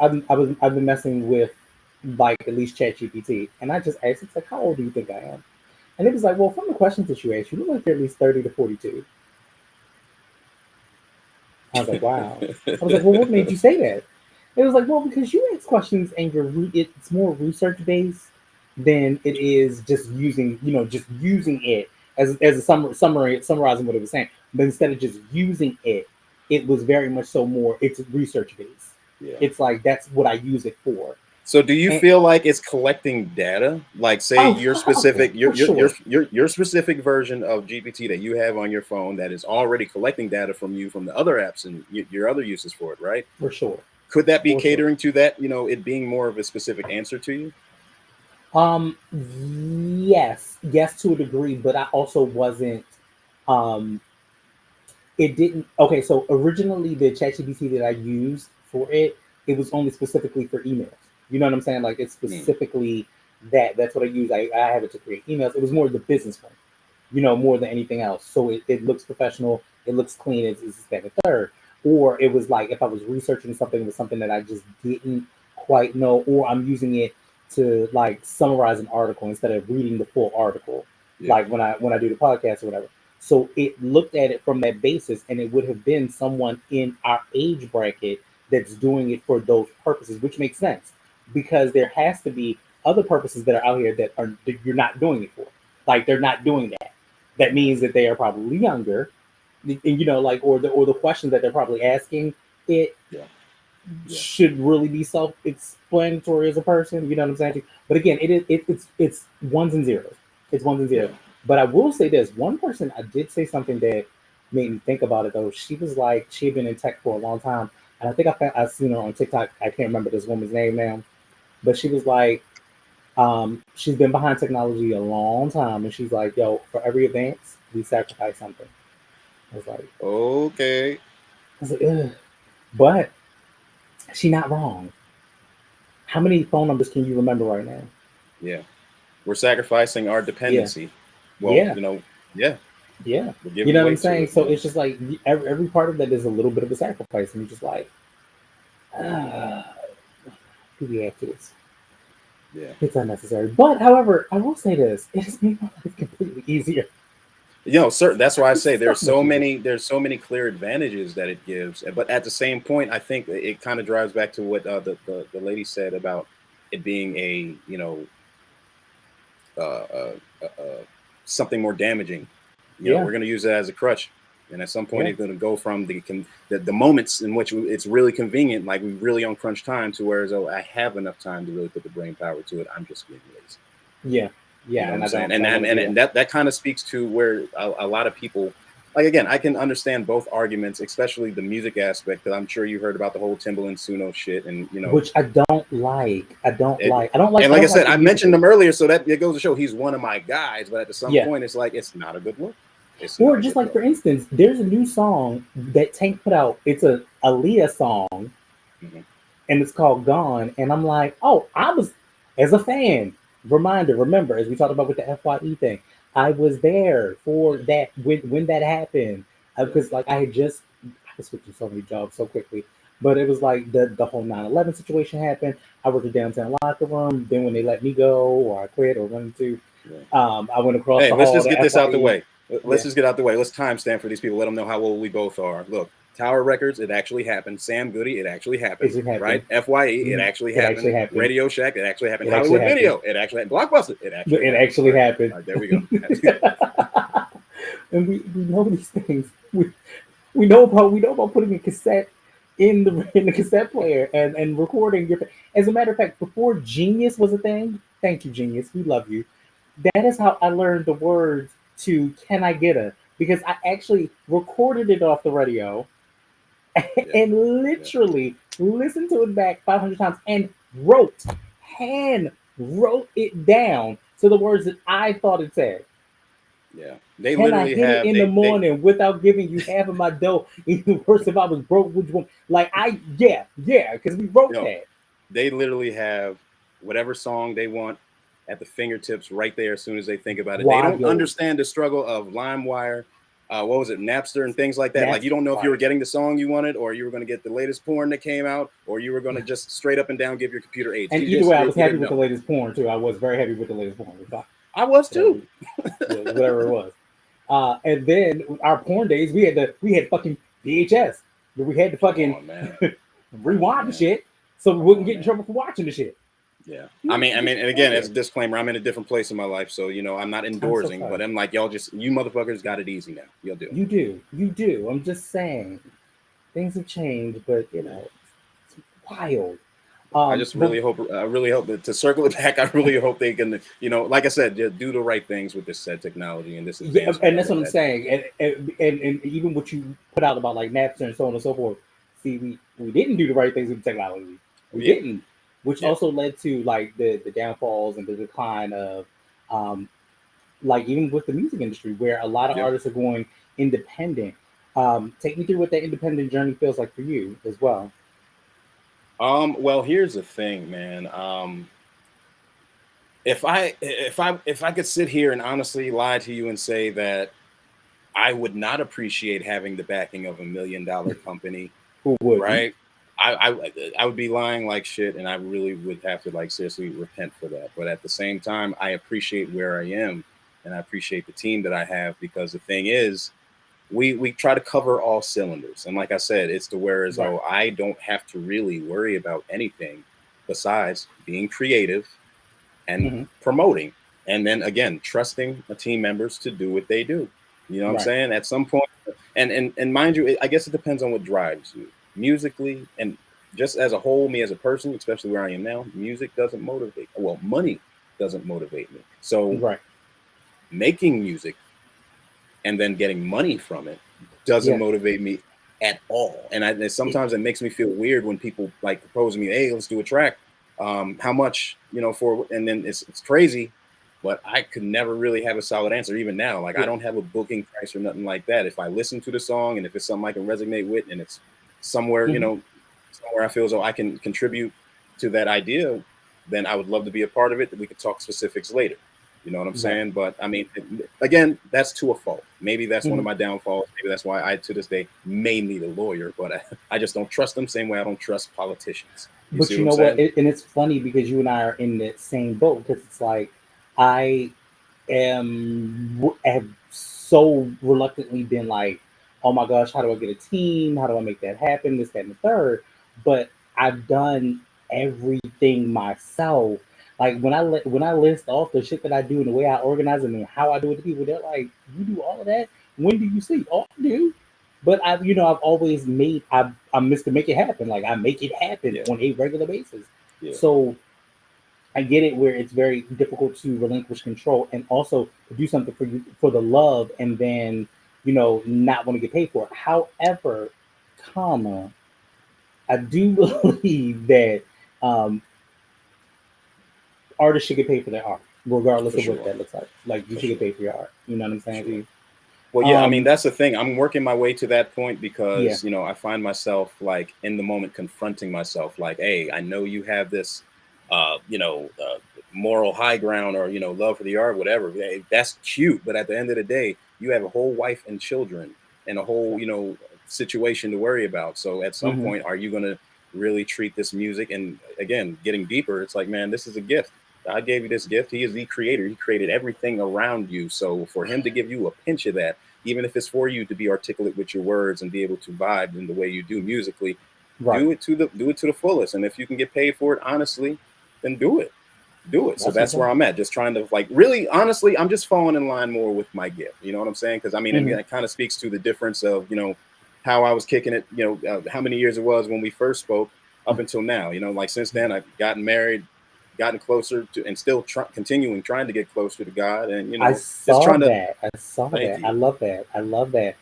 been messing with, like, at least ChatGPT, and I just asked, it's like, how old do you think I am? And it was like, well, from the questions that you asked, you look like you're at least 30 to 42. I was like, wow. I was like, well, what made you say that? It was like, well, because you ask questions and it's more research based than it is just using it as a summary summarizing what it was saying. But instead of just using it, it was very much so more, it's research based.
Yeah.
It's like that's what I use it for.
So do you
And
feel like it's collecting data? Like, say
oh,
your
okay,
specific
for sure,
your specific version of GPT that you have on your phone that is already collecting data from you from the other apps and your other uses for it, right?
for sure,
Could that be
for sure.
catering to that, it being more of a specific answer to you?
Yes, to a degree, but I also wasn't. Um, it didn't. Okay, so originally the ChatGPT that I used for it was only specifically for emails. You know what I'm saying? Like, it's
Hmm.
specifically that's what I use. I have it to create emails. It was more the business one, more than anything else. So it looks professional. It looks clean. It's that and third. Or it was like if I was researching something with something that I just didn't quite know, or I'm using it to, like, summarize an article instead of reading the full article,
Yeah.
like when I do the podcast or whatever. So it looked at it from that basis, and it would have been someone in our age bracket that's doing it for those purposes, which makes sense because there has to be other purposes that are out here that you're not doing it for. Like, they're not doing that. That means that they are probably younger, and, like, or the questions that they're probably asking, it
Yeah. Yeah.
should really be self-explanatory as a person. You know what I'm saying? But again, it's ones and zeros. It's ones and zeros.
Yeah.
But I will say this: one person I did say something that made me think about it though. She was like, she had been in tech for a long time, and I think I've seen her on TikTok. I can't remember this woman's name now, but she was like, she's been behind technology a long time, and she's like, yo, for every advance, we sacrifice something. I was like,
Okay.
Ugh. But she not wrong. How many phone numbers can you remember right now?
Yeah. We're sacrificing our
Yeah,
dependency. Well,
yeah,
yeah,
yeah.
we're
You
giving
know what
way
I'm
to
saying?
it.
So it's just like every part of that is a little bit of a sacrifice, and you're just like, do we have to this?
Yeah.
It's unnecessary. But however, I will say this: it has made my life completely easier.
Sir, that's why I say
It's so much easier.
there's so many clear advantages that it gives, but at the same point, I think it kind of drives back to what the lady said about it being a uh, uh, something more damaging.
Yeah,
We're going to use it as a crutch, and at some point,
yeah,
it's going to go from the moments in which it's really convenient, like we really on crunch time, to whereas, oh, I have enough time to really put the brain power to it. I'm just being lazy.
yeah,
You
yeah.
know what
And
I'm
I
saying?
don't, I
And
don't
and,
want to do
and
that.
that kind of speaks to where a lot of people, like, again, I can understand both arguments, especially the music aspect, because I'm sure you heard about the whole Timbaland Suno shit, and
Which I don't like. I don't
it,
like. I don't like.
and
I
like I
don't like
said,
it
I mentioned
musically.
him earlier, so that it goes to show he's one of my guys. But at some
Yeah.
point, it's like it's not a good look. It's
Or
not a
just
good
like,
look.
for instance, there's a new song that Tank put out. It's a Aaliyah song,
Mhm.
and it's called Gone. And I'm like, oh, I was, as a fan, remember, as we talked about with the FYE thing, I was there for
Yeah,
that when that happened.
yeah,
Because, like, I was switching so many jobs so quickly. But it was like the whole 9/11 situation happened. I worked at downtown locker room. Then when they let me go, or I quit, or went to,
yeah.
I went across
Hey,
the
let's
hall
just
to
get this out the
FYE.
way. let's just get out the way. Let's timestamp for these people. Let them know how old we both are. Look, Tower Records, it actually happened. Sam Goody, it actually happened. Right? FYE, it actually happened. Radio Shack, it actually happened. Hollywood Video, it actually happened. Blockbuster, it actually happened. Right, there we go.
And we know these things. We know about putting a cassette in the cassette player and recording your. As a matter of fact, before Genius was a thing, thank you, Genius. We love you. That is how I learned the words to "Can I Get a?" Because I actually recorded it off the radio and literally listened to it back 500 times and hand wrote it down to the words that I thought it said.
Yeah, they
Can I
literally
hit
have
it in the morning without giving you half of my dough? Even worse if I was broke, which one? Like because we wrote that.
They literally have whatever song they want at the fingertips right there as soon as they think about it. They don't understand the struggle of LimeWire, what was it, Napster and things like that. Like you don't know if you were getting the song you wanted, or you were going to get the latest porn that came out, or you were going to just straight up and down give your computer AIDS.
And either way, I was happy with the latest porn too. I was very happy with the latest porn.
I was too.
Whatever it was. And then our porn days, we had fucking VHS. We had to fucking rewind the shit so we wouldn't get in trouble for watching the shit.
Yeah, I mean, and again, as a disclaimer, I'm in a different place in my life, so I'm not endorsing, but I'm like, you motherfuckers got it easy now. You'll do.
You do. I'm just saying, things have changed, but it's wild.
I just really hope that, to circle it back, I really hope they can, like I said, do the right things with this said technology and this.
Yeah, and that's what I'm saying. And even what you put out about like Napster and so on and so forth. See, we didn't do the right things with technology. We didn't, which also led to like the downfalls and the decline of, like even with the music industry, where a lot of artists are going independent. Take me through what that independent journey feels like for you as well.
Well, here's the thing, man. If I could sit here and honestly lie to you and say that I would not appreciate having the backing of $1 million company,
who would,
right? I would be lying like shit, and I really would have to like seriously repent for that. But at the same time, I appreciate where I am, and I appreciate the team that I have, because the thing is, we try to cover all cylinders. And like I said, it's to where as though I don't have to really worry about anything besides being creative and promoting. And then again, trusting my team members to do what they do. You know what I'm saying? At some point, and mind you, I guess it depends on what drives you musically, and just as a whole, me as a person, especially where I am now, music doesn't motivate. Well, money doesn't motivate me. So making music and then getting money from it doesn't motivate me at all. And sometimes it makes me feel weird when people like propose to me, hey, let's do a track. How much, for, and then it's crazy, but I could never really have a solid answer even now. Like I don't have a booking price or nothing like that. If I listen to the song and if it's something I can resonate with and it's somewhere, somewhere I feel as though I can contribute to that idea, then I would love to be a part of it. That we could talk specifics later. You know what I'm saying? But I mean, again, that's to a fault. Maybe that's one of my downfalls. Maybe that's why I, to this day, may need a lawyer, but I just don't trust them same way I don't trust politicians.
But you know what? And it's funny because you and I are in the same boat, because it's like I have so reluctantly been like, oh my gosh, how do I get a team? How do I make that happen? This, that, and the third. But I've done everything myself. Like when I list off the shit that I do and the way I organize it and how I do it to people, they're like, "You do all of that? When do you sleep?" Oh, I do. But I've always made I'm Mr. Make It Happen. Like I make it happen on a regular basis. Yeah. So I get it where it's very difficult to relinquish control and also to do something for you for the love and then not want to get paid for it. However, I do believe that artists should get paid for their art, regardless of what that looks like. Like you should get paid for your art. You know what I'm saying? Sure.
Well, yeah, I mean, that's the thing. I'm working my way to that point because, I find myself like in the moment confronting myself like, hey, I know you have this, moral high ground or, love for the art, whatever. That's cute. But at the end of the day, you have a whole wife and children and a whole, situation to worry about. So at some point, are you going to really treat this music? And again, getting deeper, it's like, man, this is a gift. God gave you this gift. He is the creator. He created everything around you. So for him to give you a pinch of that, even if it's for you to be articulate with your words and be able to vibe in the way you do musically,
Right.
do it to the fullest. And if you can get paid for it honestly, then do it. Do it. So
That's what's
that's where
up.
I'm at. Just trying to like really honestly, I'm just falling in line more with my gift. You know what I'm saying? Because I mean,
Hmm.
it kind of speaks to the difference of, how I was kicking it, how many years it was when we first spoke up until now. Like since then I've gotten married, gotten closer to, and still continuing trying to get closer to God, and
I
just
saw
trying to.
that. I saw
Thank
that. I
you.
love that. I love that.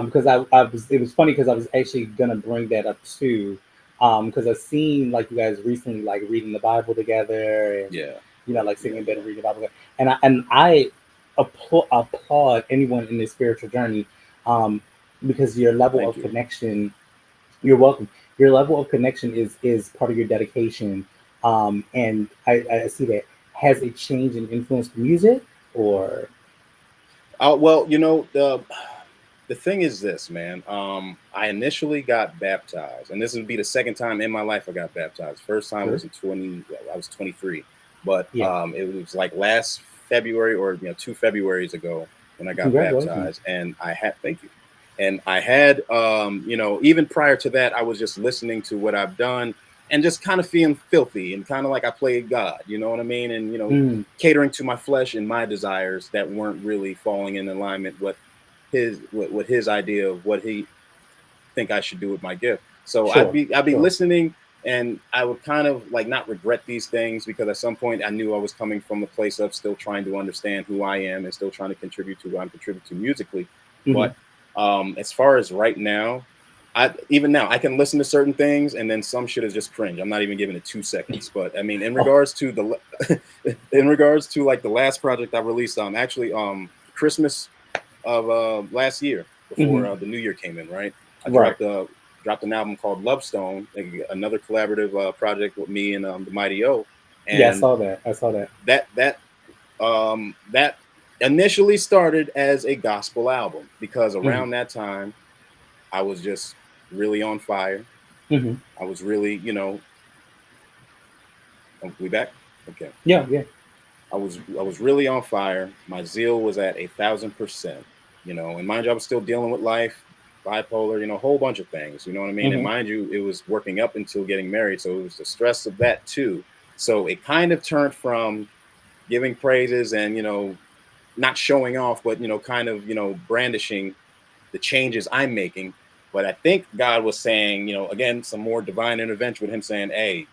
Because I was, it was funny because I was actually gonna bring that up too. Because I've seen like you guys recently like reading the Bible together and
Yeah,
like singing
yeah,
in bed
yeah.
and reading the Bible. And I applaud anyone in their spiritual journey, um, because your level
Thank
of
you.
connection. You're welcome. Your level of connection is part of your dedication. And I see that. Has it changed and influenced music or?
Well, the thing is this, man. I initially got baptized, and this would be the second time in my life I got baptized. First time
Sure.
was in 20. I was 23, but
Yeah.
it was like last February, or 2 Februarys ago, when I got
Congratulations.
baptized, and I had thank you, and I had even prior to that, I was just listening to what I've done and just kind of feeling filthy and kind of like I played God. You know what I mean? And
Mm,
catering to my flesh and my desires that weren't really falling in alignment with his idea of what he think I should do with my gift. So I'd
sure.
be
Sure.
listening, and I would kind of like not regret these things, because at some point I knew I was coming from a place of still trying to understand who I am and still trying to contribute to what I'm contributing to musically.
Hmm.
But as far as right now, I even now I can listen to certain things, and then some shit is just cringe. I'm not even giving it 2 seconds. But I mean, in
Oh.
regards to the in regards to like the last project I released, actually Christmas of last year, before
Hmm.
the new year came in, right? I
Right.
dropped an album called Love Stone, another collaborative project with me and the Mighty O,
Yeah, I
and
saw that. I saw that.
that initially started as a gospel album, because
Hmm.
around that time I was just really on fire.
Hmm.
I was really, we back? Okay.
Yeah. Yeah.
I was really on fire. My zeal was at 1,000%. And mind you, I was still dealing with life, bipolar, a whole bunch of things. You know what I mean? And
Hmm.
mind you, it was working up until getting married, so it was the stress of that too. So it kind of turned from giving praises and not showing off, but kind of brandishing the changes I'm making. But I think God was saying, again, some more divine intervention with Him saying, "Hey,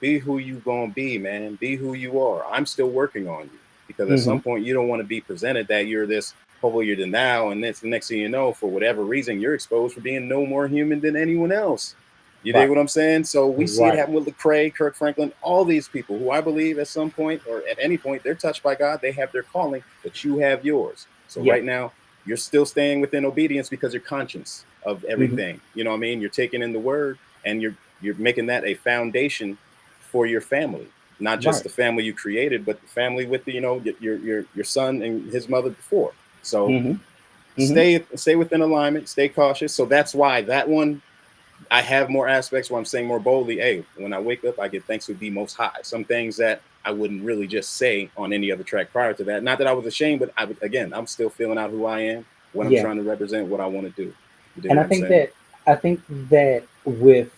be who you gonna be, man. Be who you are. I'm still working on you, because at
Hmm.
some point you don't want to be presented that you're this holier than thou, and it's the next thing you know, for whatever reason, you're exposed for being no more human than anyone else. You dig
Right.
what I'm saying? So we see it
Right.
happen with Lecrae, Kirk Franklin, all these people who I believe at some point or at any point they're touched by God. They have their calling, but you have yours. So
Yeah.
right now you're still staying within obedience because you're conscious of
Hmm.
everything. You know what I mean? You're taking in the word, and you're making that a foundation for your family, not just
Right.
the family you created, but the family with the, your son and his mother before. So
Hmm. Hmm.
stay within alignment, stay cautious. So that's why that one, I have more aspects where I'm saying more boldly, hey, when I wake up, I give thanks to the Most High. Some things that I wouldn't really just say on any other track prior to that. Not that I was ashamed, but again, I'm still feeling out who I am, what I'm
Yeah.
trying to represent, what I want to do. You dig
And
what I'm saying?
I think that with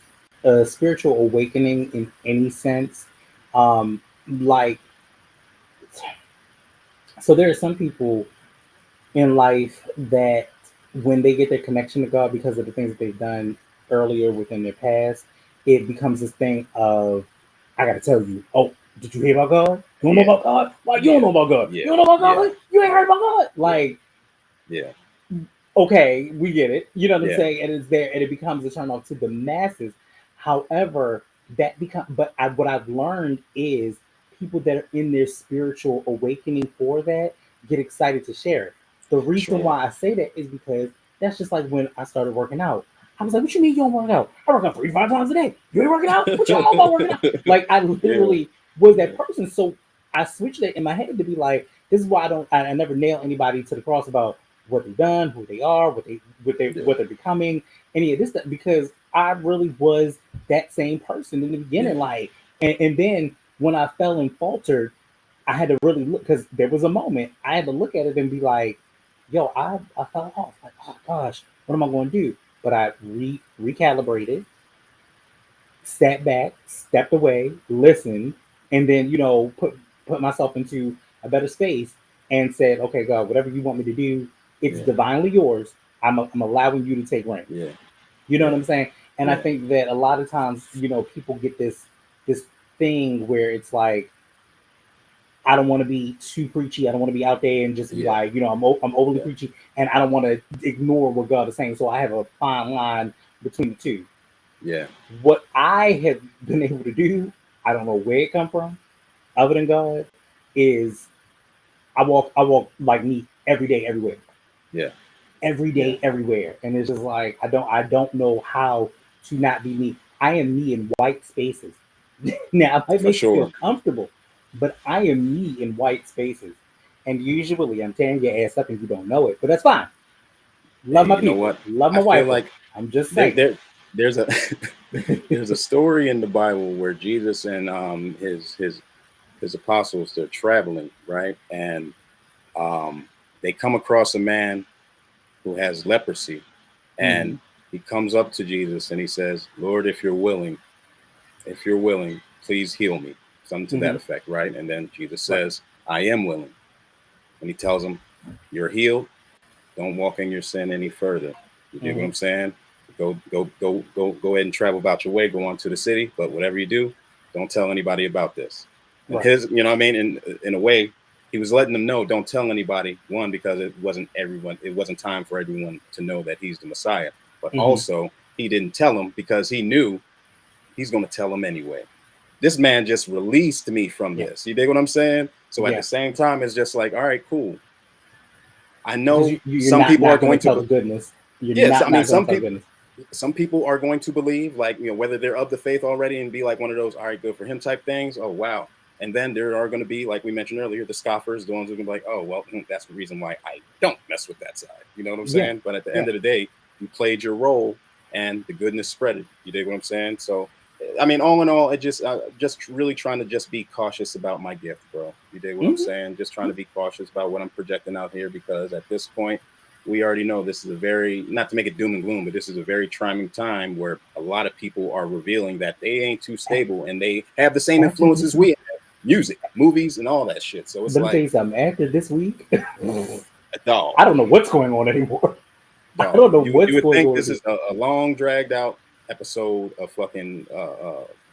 a spiritual awakening in any sense, like, so there are some people in life that when they get their connection to God because of the things that they've done earlier within their past, it becomes this thing of, I gotta tell you, oh, did you hear about God? You don't know
Yeah,
about God? Why you don't
yeah,
know about God? You
yeah,
don't know about
yeah,
God? You ain't heard about God?
yeah,
Like,
yeah,
okay, we get it. You know what I'm
yeah,
saying? And it's there, and it becomes a turn off to the masses. However, what I've learned is people that are in their spiritual awakening for that get excited to share it. The reason
sure.
why I say that is because that's just like when I started working out. I was like, "What you mean you don't work out? I work out 3 to 5 times a day. You ain't working out? What y'all know about working out?" Like I
Yeah,
literally was that
yeah,
person. So I switched it in my head to be like, "This is why I never nail anybody to the cross about what they've done, who they are,
yeah,
what they're becoming, any of this stuff, because I really was that same person in the beginning,
yeah,
like, and then when I fell and faltered, I had to really look because there was a moment I had to look at it and be like, "Yo, I fell off. Like, oh gosh, what am I going to do?" But I recalibrated, sat back, stepped away, listened, and then put myself into a better space and said, "Okay, God, whatever you want me to do, it's
Yeah.
divinely yours. I'm allowing you to take reign."
Yeah.
You know what
Yeah.
I'm saying? And I
Yeah.
think that a lot of times, people get this thing where it's like, I don't want to be too preachy. I don't want to be out there and just be
Yeah.
like, I'm overly
Yeah.
preachy, and I don't want to ignore what God is saying. So I have a fine line between the two.
Yeah.
What I have been able to do, I don't know where it come from, other than God, is I walk like me every day, everywhere,
Yeah.
every
Yeah.
day, everywhere, and it's just like I don't know how to not be me. I am me in white spaces. Now it might
For
make you feel
sure.
comfortable, but I am me in white spaces, and usually I'm tearing your ass up and you don't know it, but that's fine.
Hey,
Love my
you know
people,
what?
love
I
my
feel
wife.
like
I'm just
there,
saying.
there there's a there's a story in the Bible where Jesus and his apostles, they're traveling, right? And um they come across a man who has leprosy,
Hmm.
and he comes up to Jesus and he says, "Lord, if you're willing, please heal me." Something to that
Hmm.
effect, right? And then Jesus
Right.
says, "I am willing." And he tells him, "You're healed. Don't walk in your sin any further." You dig what
Hmm.
I'm saying? Go ahead and travel about your way. Go on to the city, but whatever you do, don't tell anybody about this. And
Right.
his, you know what I mean? In a way, he was letting them know, don't tell anybody. One, because it wasn't time for everyone to know that he's the Messiah. But
Hmm.
also, he didn't tell them because he knew he's going to tell them anyway. This man just released me from
Yeah.
this. You dig what I'm saying? So at the
Yeah.
same time, it's just like, all right, cool. I
Because
know
you're
some people are
not going
going
to
to
tell the goodness. You're
yes, I mean
not going to tell the goodness.
some people are going to believe, like, whether they're of the faith already and be like one of those, all right, good for him type things. Oh wow. And then there are going to be, like we mentioned earlier, the scoffers, the ones who can be like, oh well, that's the reason why I don't mess with that side. You know what I'm
Yeah.
saying? But at the
Yeah.
end of the day, you played your role and the goodness spread it. You dig what I'm saying? So I mean, all in all, it just really trying to just be cautious about my gift, bro. You dig what I'm
Hmm.
saying? Just trying to be cautious about what I'm projecting out here, because at this point, we already know this is a very, not to make it doom and gloom, but this is a very trying time where a lot of people are revealing that they ain't too stable and they have the same
After
influences
this
we
week,
have, music, movies, and all that shit. So it's
let me tell
like,
you something. After this week,
dog,
I don't know what's going on anymore. I
dog.
don't know
You
what's
would
going
think
on
this
again.
is a long, dragged out episode of fucking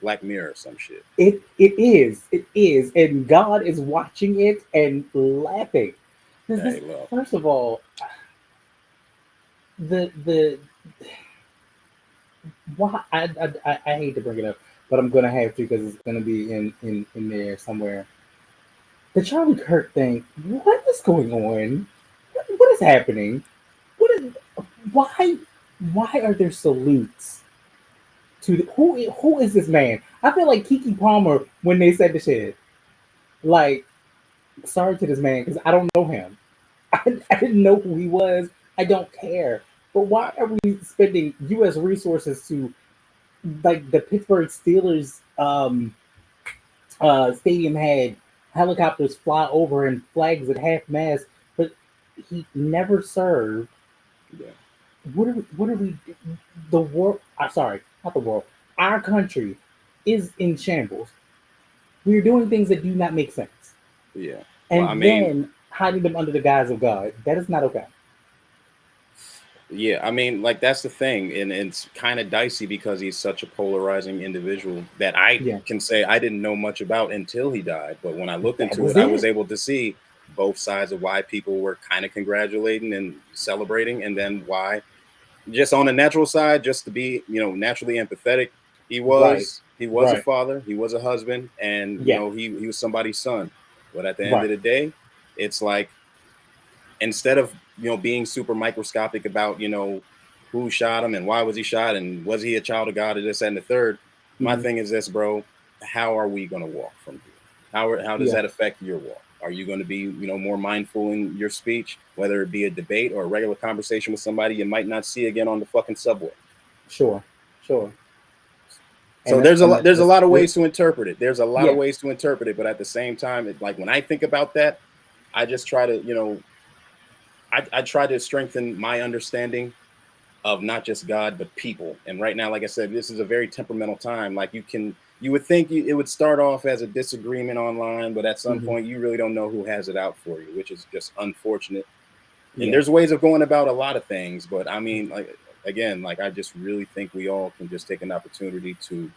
Black Mirror or some shit.
It is, and God is watching it and laughing. This
Hey, look,
first of all, the why I hate to bring it up, but I'm gonna have to because it's gonna be in there somewhere. The Charlie Kirk thing. What is going on? What is happening? What is why? Why are there salutes to who is this man? I feel like Kiki Palmer when they said the shit. Like, sorry to this man because I don't know him. I didn't know who he was. I don't care. But why
I,
are we spending U.S. resources to like the Pittsburgh Steelers stadium had helicopters fly over and flags at half mast, but he never served.
yeah,
What are we? The world. Sorry, not the world. Our country is in shambles. We're doing things that do not make sense,
yeah. Well, I
and
mean,
then hiding them under the guise of God. That is not okay.
yeah, I mean, like that's the thing, and it's kind of dicey because he's such a polarizing individual that I
Yeah,
can say I didn't know much about until he died. But when I looked
that
into
was
it, I was
it.
able to see both sides of why people were kind of congratulating and celebrating, and then why, just on the natural side, just to be, naturally empathetic.
Right,
He was a
right.
father, he was a husband, and
Yeah,
he was somebody's son. But at the end of
right.
the day, it's like, instead of being super microscopic about who shot him and why was he shot and was he a child of God or this and the third, my
Hmm.
thing is this, bro: how are we going to walk from here? How does
Yeah,
that affect your walk? Are you going to be more mindful in your speech, whether it be a debate or a regular conversation with somebody you might not see again on the fucking subway?
sure, sure.
So there's a lot of ways to interpret it. There's a lot of ways to interpret it, but at the same time, like when I think about that, I just try to, I try to strengthen my understanding of not just God but people. And right now, like I said, this is a very temperamental time. Like you would think it would start off as a disagreement online, but at some point you really don't know who has it out for you, which is just unfortunate. And there's ways of going about a lot of things, but I mean, like again, like I just really think we all can just take an opportunity to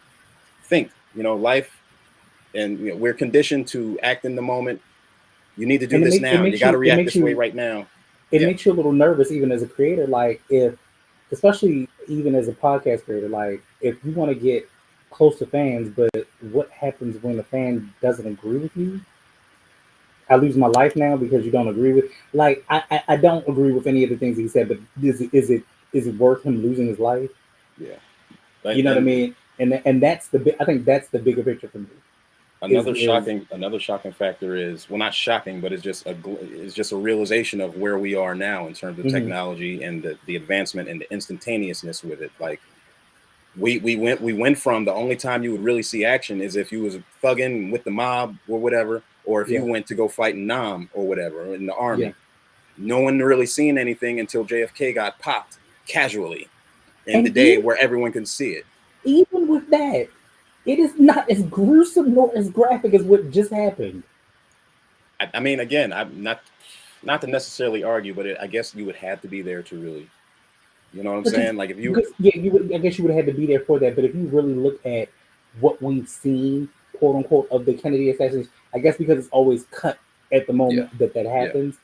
think, life, and we're conditioned to act in the moment. You need to do this now. You got to react this way right now.
It makes you a little nervous, even as a creator. Like especially even as a podcast creator, like if you want to get close to fans, but what happens when the fan doesn't agree with you? I lose my life now because you don't agree with. Like I don't agree with any of the things he said, but is it worth him losing his life?
Yeah,
you know what I mean. And that's I think that's the bigger picture for me.
Another shocking factor is, well, not shocking, but it's just a realization of where we are now in terms of technology and the advancement and the instantaneousness with it. Like we went from the only time you would really see action is if you was thugging with the mob or whatever, or if you went to go fight in Nam or whatever in the army. No one really seen anything until JFK got popped casually in the day where everyone can see it.
Even with that, it is not as gruesome nor as graphic as what just happened.
I mean, again, I'm not to necessarily argue, but I guess you would have to be there to really, you know what I'm saying? Like if you,
I guess you would have had to be there for that. But if you really look at what we've seen, quote unquote, of the Kennedy assassination, I guess because it's always cut at the moment that happens,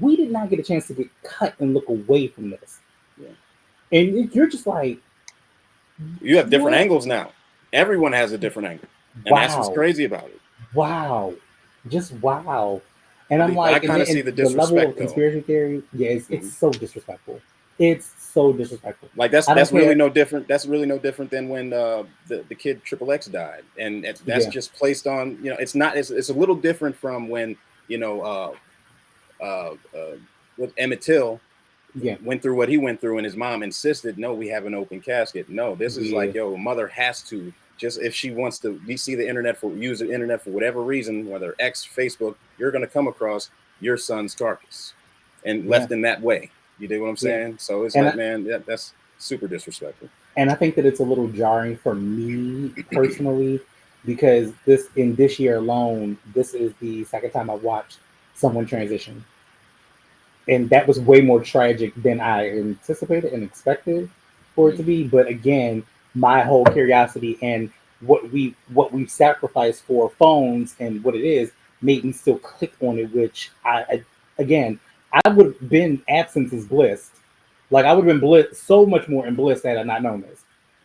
we did not get a chance to get cut and look away from this.
Yeah.
And you're just like,
you have different angles now. Everyone has a different angle, and that's what's crazy about it.
Wow, just wow. And I'm like,
I kind of see the disrespect.
The level of conspiracy theory, it's so disrespectful. It's so disrespectful.
Like that's really no different. That's really no different than when the kid Triple X died, and that's just placed on. It's not. It's a little different from when with Emmett Till. Went through what he went through, and his mom insisted, no, we have an open casket. No, this is like, a mother has to, just if she wants to use the internet for whatever reason, whether X, Facebook, you're going to come across your son's carcass and left in that way. You dig what I'm saying? So it's that's super disrespectful.
And I think that it's a little jarring for me personally, because this year alone, this is the second time I've watched someone transition. And that was way more tragic than I anticipated and expected for it to be. But again, my whole curiosity and what we've sacrificed for phones and what it is made me still click on it. Which I would have been absence is bliss. Like I would have been so much more in bliss had I not known this.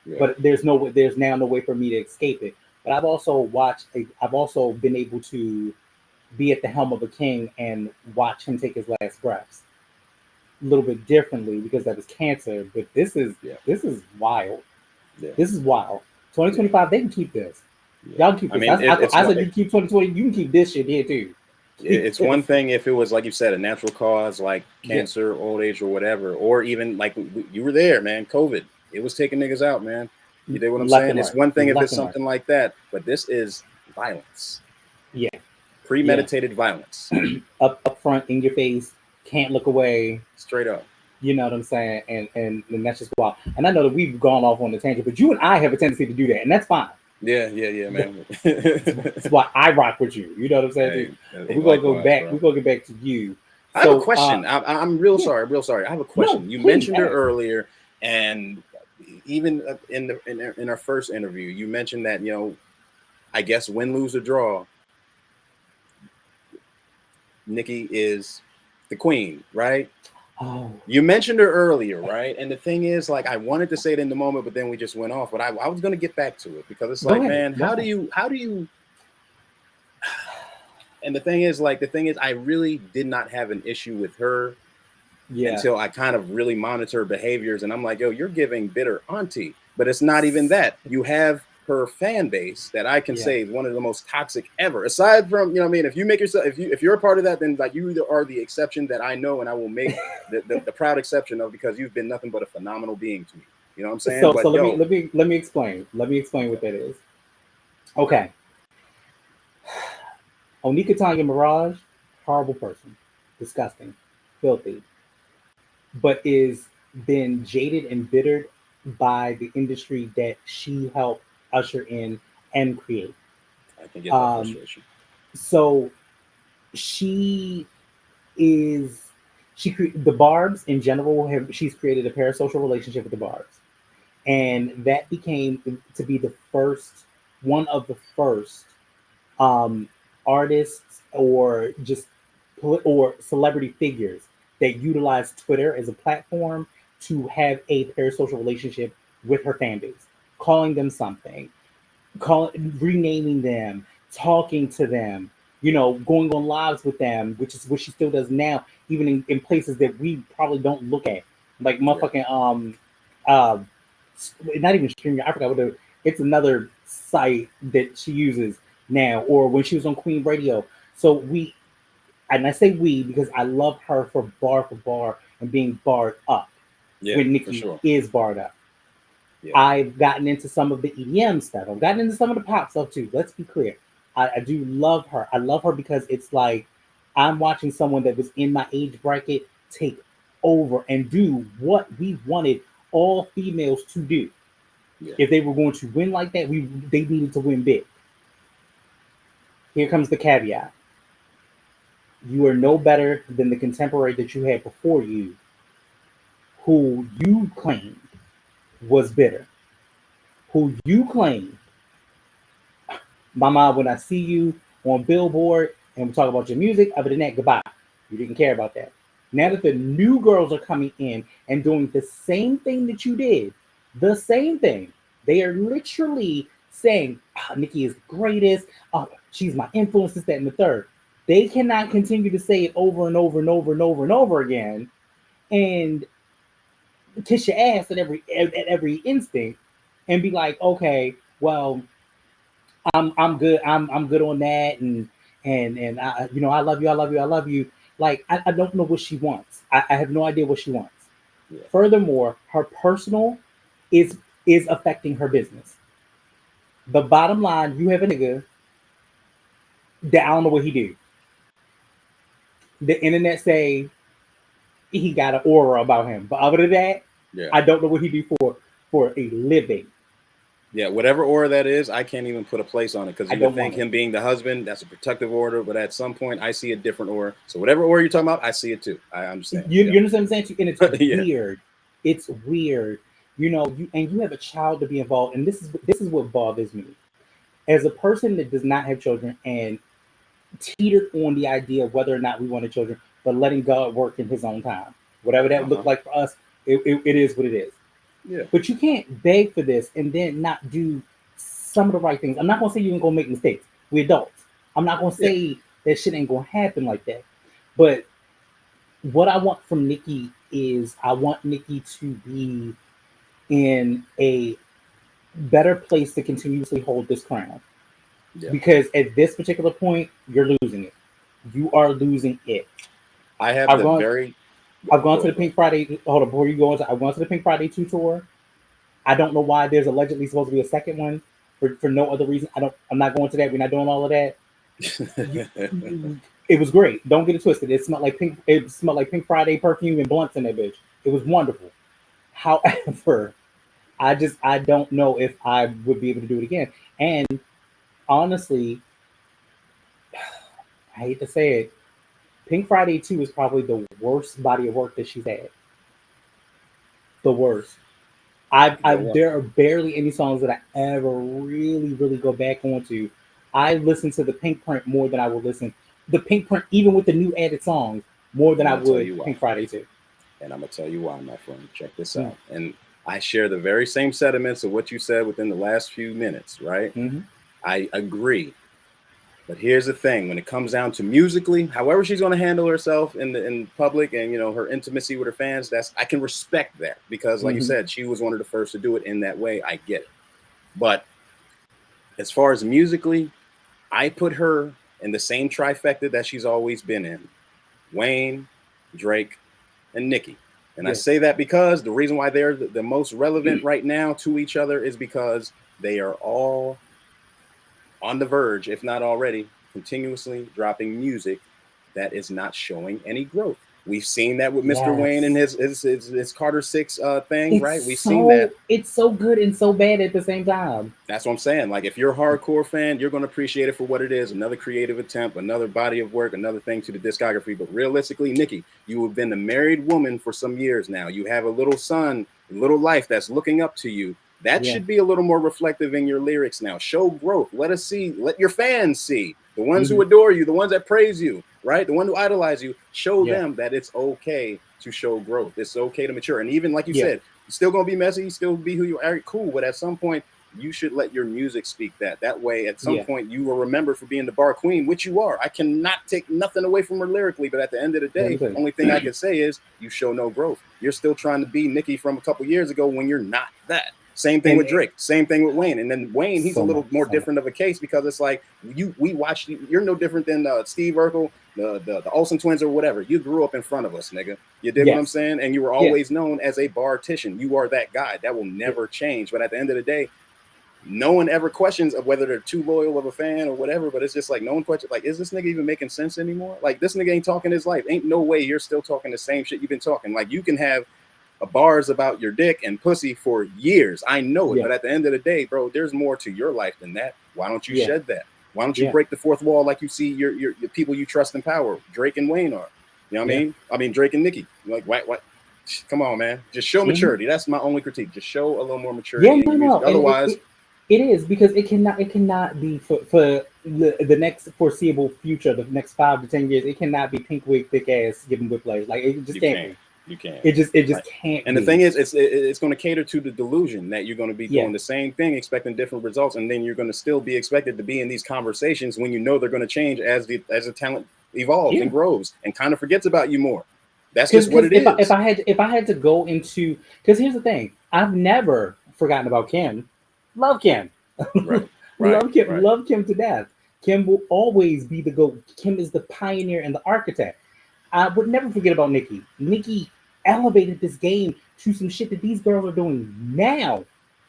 Yeah. But there's now no way for me to escape it. But I've also been able to be at the helm of a king and watch him take his last breaths a little bit differently because that was cancer. But this is wild. Yeah. This is wild. 2025, they can keep this. Yeah. Y'all keep this. I said you keep 2020, you can keep this shit here too.
It's one thing if it was, like you said, a natural cause like cancer, old age, or whatever, or even like you were there, man, COVID. It was taking niggas out, man. You know what I'm saying? It's one thing if it's something like that, but this is violence. Yeah. Premeditated violence.
up front, in your face, can't look away.
Straight up.
You know what I'm saying? And that's just wild. And I know that we've gone off on the tangent, but you and I have a tendency to do that, and that's fine.
Yeah, man.
That's why I rock with you. You know what I'm saying? Hey, we're gonna go back. We're gonna get back to you.
I have a question. I'm real sorry. I have a question. You mentioned her earlier, and even in our first interview, you mentioned that I guess win, lose, or draw, Nikki is the queen, right?
Oh. You
mentioned her earlier, right? And the thing is, like, I wanted to say it in the moment, but then we just went off. But I was going to get back to it because it's like, man, how do you? And the thing is, I really did not have an issue with her until I kind of really monitor behaviors, and I'm like, yo, you're giving bitter auntie, but it's not even that. You have her fan base that I can say is one of the most toxic ever. Aside from, if you make yourself, if you're a part of that, then like you are the exception that I know, and I will make the proud exception of, because you've been nothing but a phenomenal being to me. You know what I'm saying?
So
But
let
yo,
me explain. Let me explain what that is. Okay. Onika Tanya Mirage, horrible person, disgusting, filthy, but is been jaded and bittered by the industry that she helped usher in and create.
I can get that
Um,
frustration.
so she is the Barbs in general have she's created a parasocial relationship with the Barbs, and that became to be the first one of the first um, artists or just or celebrity figures that utilize Twitter as a platform to have a parasocial relationship with her fan base, calling them something, renaming them, talking to them, going on lives with them, which is what she still does now, even in places that we probably don't look at, like
Yeah.
motherfucking uh, not even streaming. I forgot what it's another site that she uses now, or when she was on Queen Radio. So and I say we because I love her for bar and being barred up
Yeah,
when
for
Nikki
sure.
is barred up.
Yeah.
I've gotten into some of the EDM stuff. I've gotten into some of the pop stuff too. Let's be clear. I do love her. I love her because it's like I'm watching someone that was in my age bracket take over and do what we wanted all females to do.
Yeah.
If they were going to win like that, they needed to win big. Here comes the caveat. You are no better than the contemporary that you had before you, who you claimed was bitter, who you claimed, Mama, when I see you on Billboard and we talk about your music, other than that, goodbye. You didn't care about that. Now that the new girls are coming in and doing the same thing that you did, the same thing, they are literally saying, Nikki is the greatest. She's my influence, this, that, and the third. They cannot continue to say it over and over and over and over and over again and kiss your ass at every instinct and be like, okay, well, I'm good. I'm good on that, and I love you. I love you. I love you. Like I don't know what she wants. I have no idea what she wants.
Yeah.
Furthermore, her personal is affecting her business. The bottom line, you have a nigga that I don't know what he do. The internet say he got an aura about him, but other than that,
Yeah.
I don't know what he do for a living.
Yeah, whatever order that is, I can't even put a place on it because
I
you would
don't
think
want
him being the husband, that's a protective order, but at some point I see a different order. So whatever order you're talking about, I see it too. I understand.
You understand what I'm saying? And it's
Yeah.
weird. It's weird. You have a child to be involved, and this is what bothers me. As a person that does not have children and teetered on the idea of whether or not we wanted children, but letting God work in His own time, whatever that looked like for us, it is what it is.
Yeah.
But you can't beg for this and then not do some of the right things. I'm not gonna say you ain't gonna make mistakes. We're adults. I'm not gonna say that shit ain't gonna happen like that. But what I want from Nikki is I want Nikki to be in a better place to continuously hold this crown.
Yeah.
Because at this particular point, you're losing it. You are losing it.
I have
I've
the
gone
very
I've gone
go
to the
ahead,
Pink Friday. Hold on, before you go into I've gone to the Pink Friday 2 tour. I don't know why there's allegedly supposed to be a second one for no other reason. I'm not going to that. We're not doing all of that. It was great. Don't get it twisted. It smelled like pink. It smelled like Pink Friday perfume and blunts in that bitch. It was wonderful. However, I don't know if I would be able to do it again. And honestly, I hate to say it, Pink Friday 2 is probably the worst body of work that she's had. The worst. There are barely any songs that I ever really, really go back onto. I listen to the Pink Print more than I would listen the Pink Print, even with the new added songs, more than
and
I
I'm gonna tell
would
you why.
Pink Friday 2.
And I'm gonna tell you why, my friend. Check this
Mm.
out. And I share the very same sentiments of what you said within the last few minutes, right?
Mm-hmm.
I agree. But here's the thing: when it comes down to musically, however she's going to handle herself in public, and her intimacy with her fans, I can respect that because, like you
Mm-hmm.
said, she was one of the first to do it in that way. I get it. But as far as musically, I put her in the same trifecta that she's always been in: Wayne, Drake, and Nicki. And I say that because the reason why they're the most relevant right now to each other is because they are all on the verge, if not already, continuously dropping music that is not showing any growth. We've seen that with Mr. Wayne and his Carter 6 thing, right? We've seen that.
It's so good and so bad at the same time.
That's what I'm saying. Like, if you're a hardcore fan, you're going to appreciate it for what it is. Another creative attempt, another body of work, another thing to the discography. But realistically, Nicki, you have been a married woman for some years now. You have a little son, a little life that's looking up to you. That should be a little more reflective in your lyrics now. Show growth. Let us see. Let your fans see. The ones who adore you, the ones that praise you, right? The ones who idolize you, show them that it's okay to show growth. It's okay to mature. And even like you said, you're still going to be messy, still be who you are, cool. But at some point, you should let your music speak that. That way, at some point, you will remember for being the bar queen, which you are. I cannot take nothing away from her lyrically, but at the end of the day, the only thing I can say is you show no growth. You're still trying to be Nicki from a couple years ago when you're not that. Same thing with Drake. Same thing with Wayne. And then Wayne, he's a little more different of a case because it's like we watched. You're no different than Steve Urkel, the Olsen twins, or whatever. You grew up in front of us, nigga. You dig what I'm saying? And you were always known as a bartician. You are that guy. That will never change. But at the end of the day, no one ever questions of whether they're too loyal of a fan or whatever. But it's just like no one questions. Like, is this nigga even making sense anymore? Like, this nigga ain't talking his life. Ain't no way you're still talking the same shit you've been talking. Like, you can have bars about your dick and pussy for years. I know it, but at the end of the day, bro, there's more to your life than that. Why don't you shed that? Why don't you break the fourth wall like you see your people you trust in power, Drake and Wayne are? You know what I mean? I mean Drake and Nicki. Like, what? Come on, man. Just show maturity. That's my only critique. Just show a little more maturity.
Yeah, no. Otherwise, it is because it cannot be for the next foreseeable future, the next 5 to 10 years. It cannot be pink wig, thick ass, giving whiplash. Like, it just can't.
You can't.
It just can't.
And the thing is, it's going to cater to the delusion that you're going to be doing the same thing, expecting different results, and then you're going to still be expected to be in these conversations when you know they're going to change as the talent evolves and grows and kind of forgets about you more. That's just what it is.
If I had to go into, because here's the thing, I've never forgotten about Kim. Love Kim. Love Kim. Love Kim to death. Kim will always be the GOAT. Kim is the pioneer and the architect. I would never forget about Nicki. Nicki elevated this game to some shit that these girls are doing now.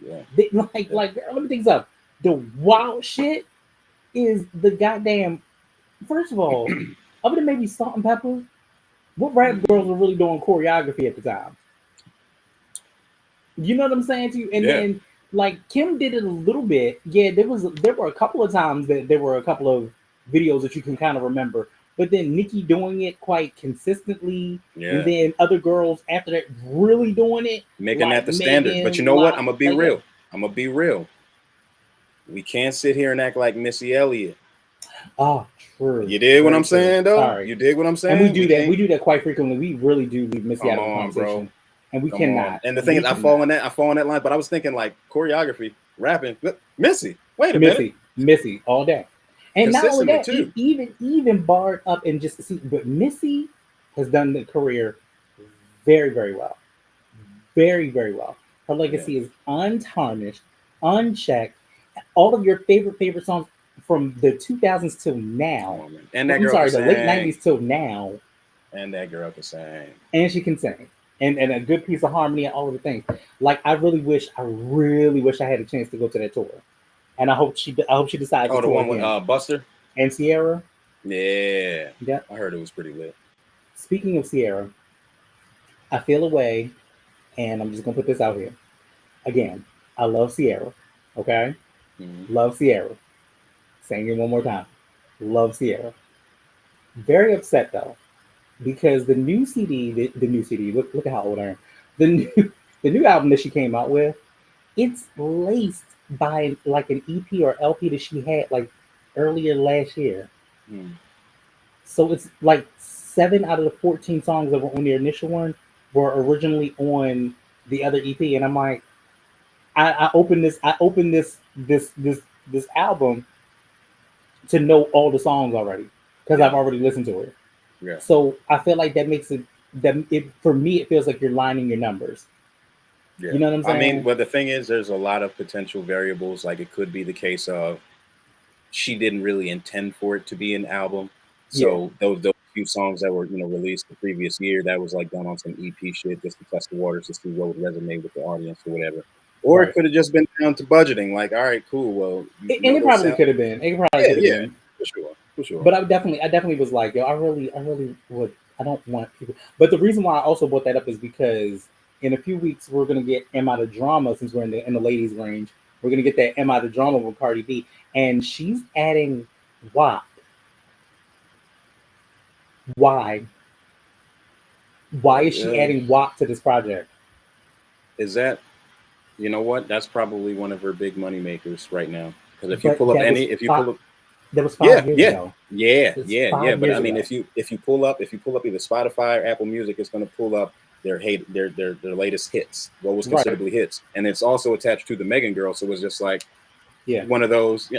Yeah. Let me think up. The wild shit is the goddamn. First of all, other than maybe Salt and Pepper, what rap girls were really doing choreography at the time? You know what I'm saying to you? And then like Kim did it a little bit. Yeah, there were a couple of times that there were a couple of videos that you can kind of remember. But then Nicki doing it quite consistently, and then other girls after that really doing it,
making that the standard. But you know what? I'm gonna be real. We can't sit here and act like Missy Elliott.
Oh, true.
You dig what I'm saying, though? Sorry. You dig what I'm saying?
And we do that. We do that quite frequently. We really do leave Missy out of the conversation, bro. And we cannot.
And the thing is, I fall on that line. But I was thinking like choreography, rapping, Missy. Wait a minute,
Missy all day. And not only that, even barred up and just see, but Missy has done the career very, very well. Very, very well. Her legacy is untarnished, unchecked. All of your favorite songs from the 2000s till now.
And that girl
the late 90s till now.
And that girl can sing.
And she can sing. And a good piece of harmony and all of the things. Like, I really wish I had a chance to go to that tour. And I hope she decides.
Oh, the one with Buster
and Sierra.
Yeah, I heard it was pretty lit.
Speaking of Sierra, I feel a way, and I'm just gonna put this out here. Again, I love Sierra. Okay, love Sierra. Saying it one more time, love Sierra. Very upset though, because the new CD. Look at how old I am. The new album that she came out with, it's laced by like an EP or LP that she had like earlier last year. So it's like 7 out of the 14 songs that were on the initial one were originally on the other EP, and I'm like, I opened this album to know all the songs already because I've already listened to it. Yeah. So I feel like that makes it for me. It feels like you're lining your numbers. Yeah. You know what I'm saying?
I mean, well, the thing is, there's a lot of potential variables. Like, it could be the case of she didn't really intend for it to be an album. So those few songs that were released the previous year that was like done on some EP shit just to test the waters to see what would resonate with the audience or whatever. Or it could have just been down to budgeting. Like, all right, cool. Well,
and it probably could have been. It probably could have been.
For sure.
But I definitely was like, yo, I really would. I don't want people. But the reason why I also brought that up is because in a few weeks we're gonna get Am I the Drama, since we're in the ladies range. We're gonna get that Am I the Drama with Cardi B, and she's adding WAP. Why? Why is she adding WAP to this project?
Is that, you know what? That's probably one of her big money makers right now. Because if you pull up
that was 5 years ago.
Yeah. But I mean, if you pull up either Spotify or Apple Music, it's going to pull up their latest hits, what was considerably hits, and it's also attached to the Megan girl. So it was just like, one of those.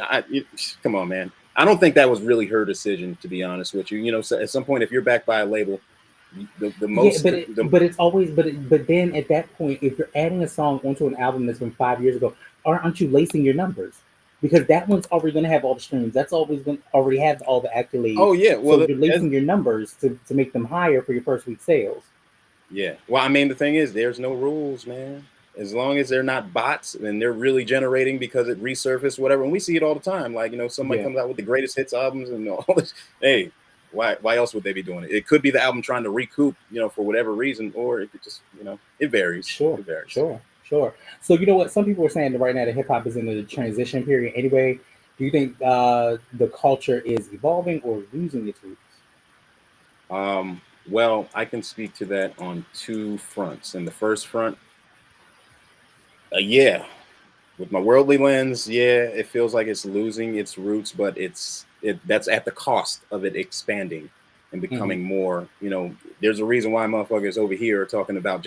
Come on, man. I don't think that was really her decision, to be honest with you. So at some point, if you're backed by a label, but
then at that point, if you're adding a song onto an album that's from 5 years ago, aren't you lacing your numbers? Because that one's already going to have all the streams. That's always going to already have all the accolades.
Oh yeah, well,
so you're lacing your numbers to make them higher for your first week sales.
Yeah, well, I mean, the thing is, there's no rules, man. As long as they're not bots and they're really generating because it resurfaced, whatever. And we see it all the time. Like, somebody comes out with the greatest hits albums and all this. Hey, why else would they be doing it? It could be the album trying to recoup, for whatever reason, or it could just, it varies.
Sure.
It varies.
Sure. So you know what? Some people are saying that right now the hip hop is in the transition period. Anyway, do you think the culture is evolving or losing its roots?
Well, I can speak to that on two fronts. In the first front, with my worldly lens, it feels like it's losing its roots, but that's at the cost of it expanding and becoming more. There's a reason why motherfuckers over here are talking about,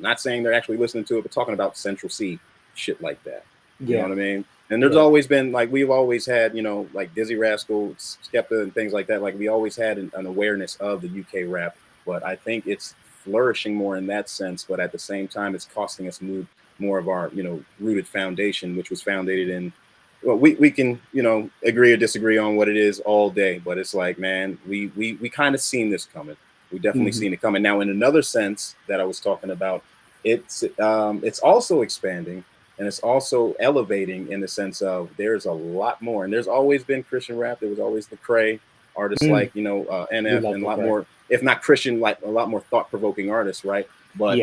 not saying they're actually listening to it, but talking about Central C, shit like that. You know what I mean? And there's always been, like, we've always had, like Dizzy Rascal, Skepta, and things like that. Like, we always had an awareness of the UK rap, but I think it's flourishing more in that sense. But at the same time, it's costing us more of our, rooted foundation, which was founded in, well, we can, agree or disagree on what it is all day, but it's like, man, we kind of seen this coming. We definitely seen it coming. Now, in another sense that I was talking about, it's also expanding. And it's also elevating in the sense of there's a lot more. And there's always been Christian rap. There was always the Cray artists like, NF, and a lot more, if not Christian, like a lot more thought-provoking artists, right? But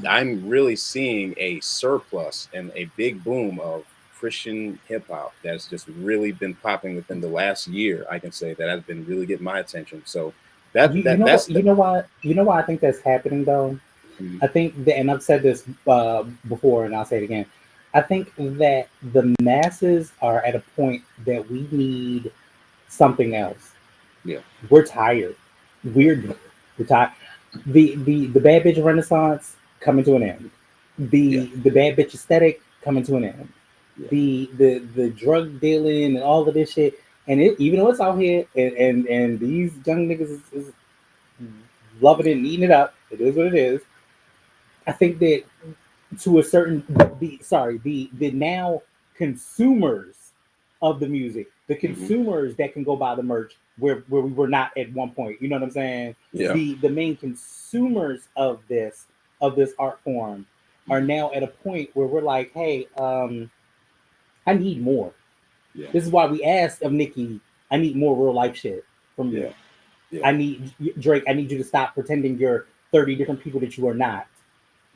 I'm really seeing a surplus and a big boom of Christian hip-hop that's just really been popping within the last year. I can say that has been really getting my attention. So you
know why I think that's happening, though? I think that, and I've said this before, and I'll say it again. I think that the masses are at a point that we need something else.
Yeah,
we're tired. We're tired. The bad bitch renaissance coming to an end. The bad bitch aesthetic coming to an end. Yeah. The drug dealing and all of this shit, and even though it's out here, and these young niggas is loving it and eating it up. It is what it is. I think that to a certain the now consumers of the music, the consumers that can go buy the merch where we were not at one point. You know what I'm saying?
Yeah.
The main consumers of this art form are now at a point where we're like, hey, I need more. Yeah. This is why we asked of Nicki, I need more real life shit from you. Yeah. I need Drake, I need you to stop pretending you're 30 different people that you are not.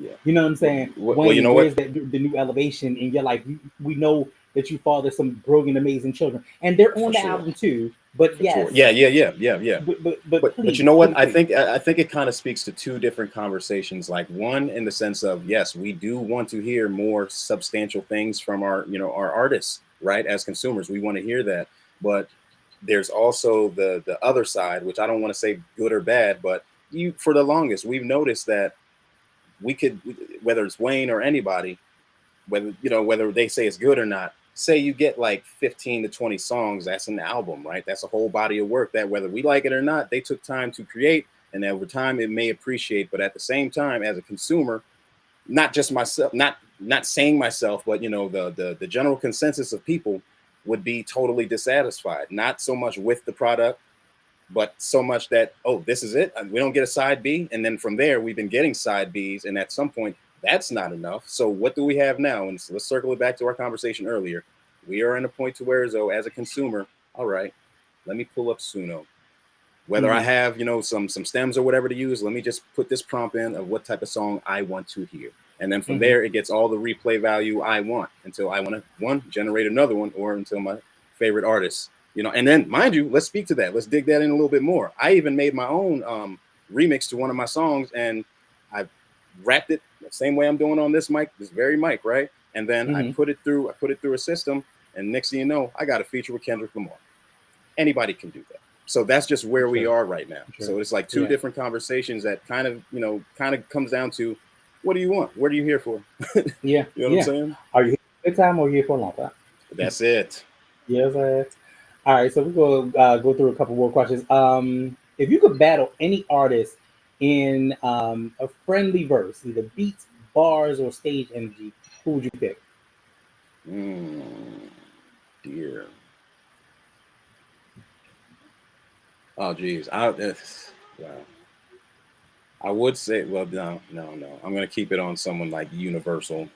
Yeah. You know what I'm saying?
Well, you know
where's the new elevation in your life? We know that you father some brilliant, amazing children, and they're on the album too. But yes,
yeah. But you know what?
Please.
I think it kind of speaks to two different conversations. Like, one, in the sense of, yes, we do want to hear more substantial things from our artists, right? As consumers, we want to hear that. But there's also the other side, which I don't want to say good or bad, but for the longest, we've noticed that we could, whether it's Wayne or anybody, whether they say it's good or not, say you get like 15 to 20 songs, that's an album, right? That's a whole body of work that, whether we like it or not, they took time to create, and over time it may appreciate. But at the same time, as a consumer, not just myself, not saying myself, but the general consensus of people would be totally dissatisfied, not so much with the product, but so much that, oh, this is it. We don't get a side B. And then from there, we've been getting side Bs. And at some point, that's not enough. So what do we have now? And so let's circle it back to our conversation earlier. We are in a point to where, so as a consumer, all right, let me pull up Suno. Whether I have, some stems or whatever to use, let me just put this prompt in of what type of song I want to hear. And then from there, it gets all the replay value I want until I want to, generate another one, or until my favorite artist, and then, mind you, let's speak to that. Let's dig that in a little bit more. I even made my own remix to one of my songs, and I wrapped it the same way I'm doing on this mic, this very mic, right? And then I put it through a system, and next thing you know, I got a feature with Kendrick Lamar. Anybody can do that. So that's just where we are right now. So it's like two different conversations that kind of comes down to, what do you want? What are you here for?
Yeah.
You know what I'm saying?
Are you here for a good time or are you here for a long time?
That's it.
Yes, all right, so we're going to go through a couple more questions. If you could battle any artist in a friendly verse, either beats, bars, or stage energy, who would you pick?
Dear. Oh, geez. Wow. I would say, well, no. I'm going to keep it on someone like Universal,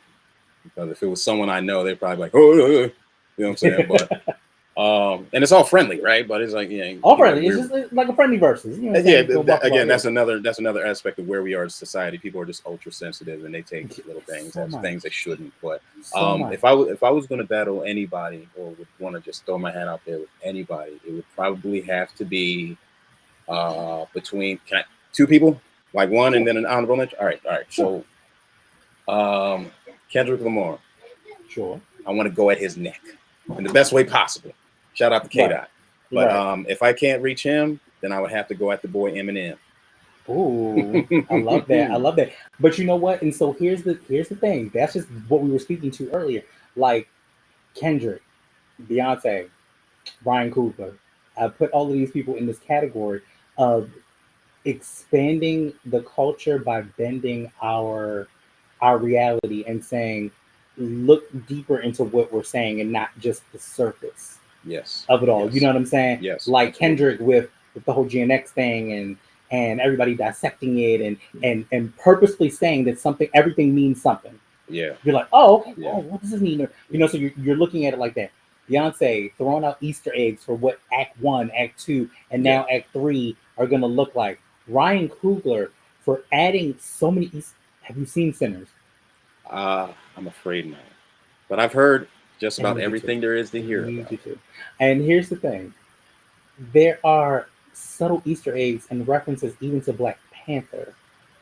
because if it was someone I know, they'd probably be like, oh, you know what I'm saying? But and it's all friendly, right? But it's like,
all friendly. It's just like a friendly versus.
Again, that's another aspect of where we are as a society. People are just ultra sensitive, and they take little things as things they shouldn't. But if I was going to battle anybody, or would want to just throw my hand out there with anybody, it would probably have to be between two people, like one and then an honorable mention. All right.
Sure.
So Kendrick Lamar.
Sure.
I want to go at his neck in the best way possible. Shout out to K-Dot. But if I can't reach him, then I would have to go at the boy Eminem.
Ooh, I love that. But you know what? And so here's the thing. That's just what we were speaking to earlier. Like Kendrick, Beyonce, Ryan Coogler. I put all of these people in this category of expanding the culture by bending our reality and saying, look deeper into what we're saying and not just the surface of it all. You know what I'm saying?
Yes.
Like absolutely. Kendrick with the whole Gen X thing and everybody dissecting it and purposely saying that everything means something.
Yeah.
You're like, oh, okay. Yeah. Oh, what does this mean? So you're looking at it like that. Beyonce throwing out Easter eggs for what Act 1, Act 2, and now Act 3 are going to look like. Ryan Coogler for adding so many Have you seen Sinners?
I'm afraid not. But I've heard just about everything there is to hear about.
And here's the thing. There are subtle Easter eggs and references even to Black Panther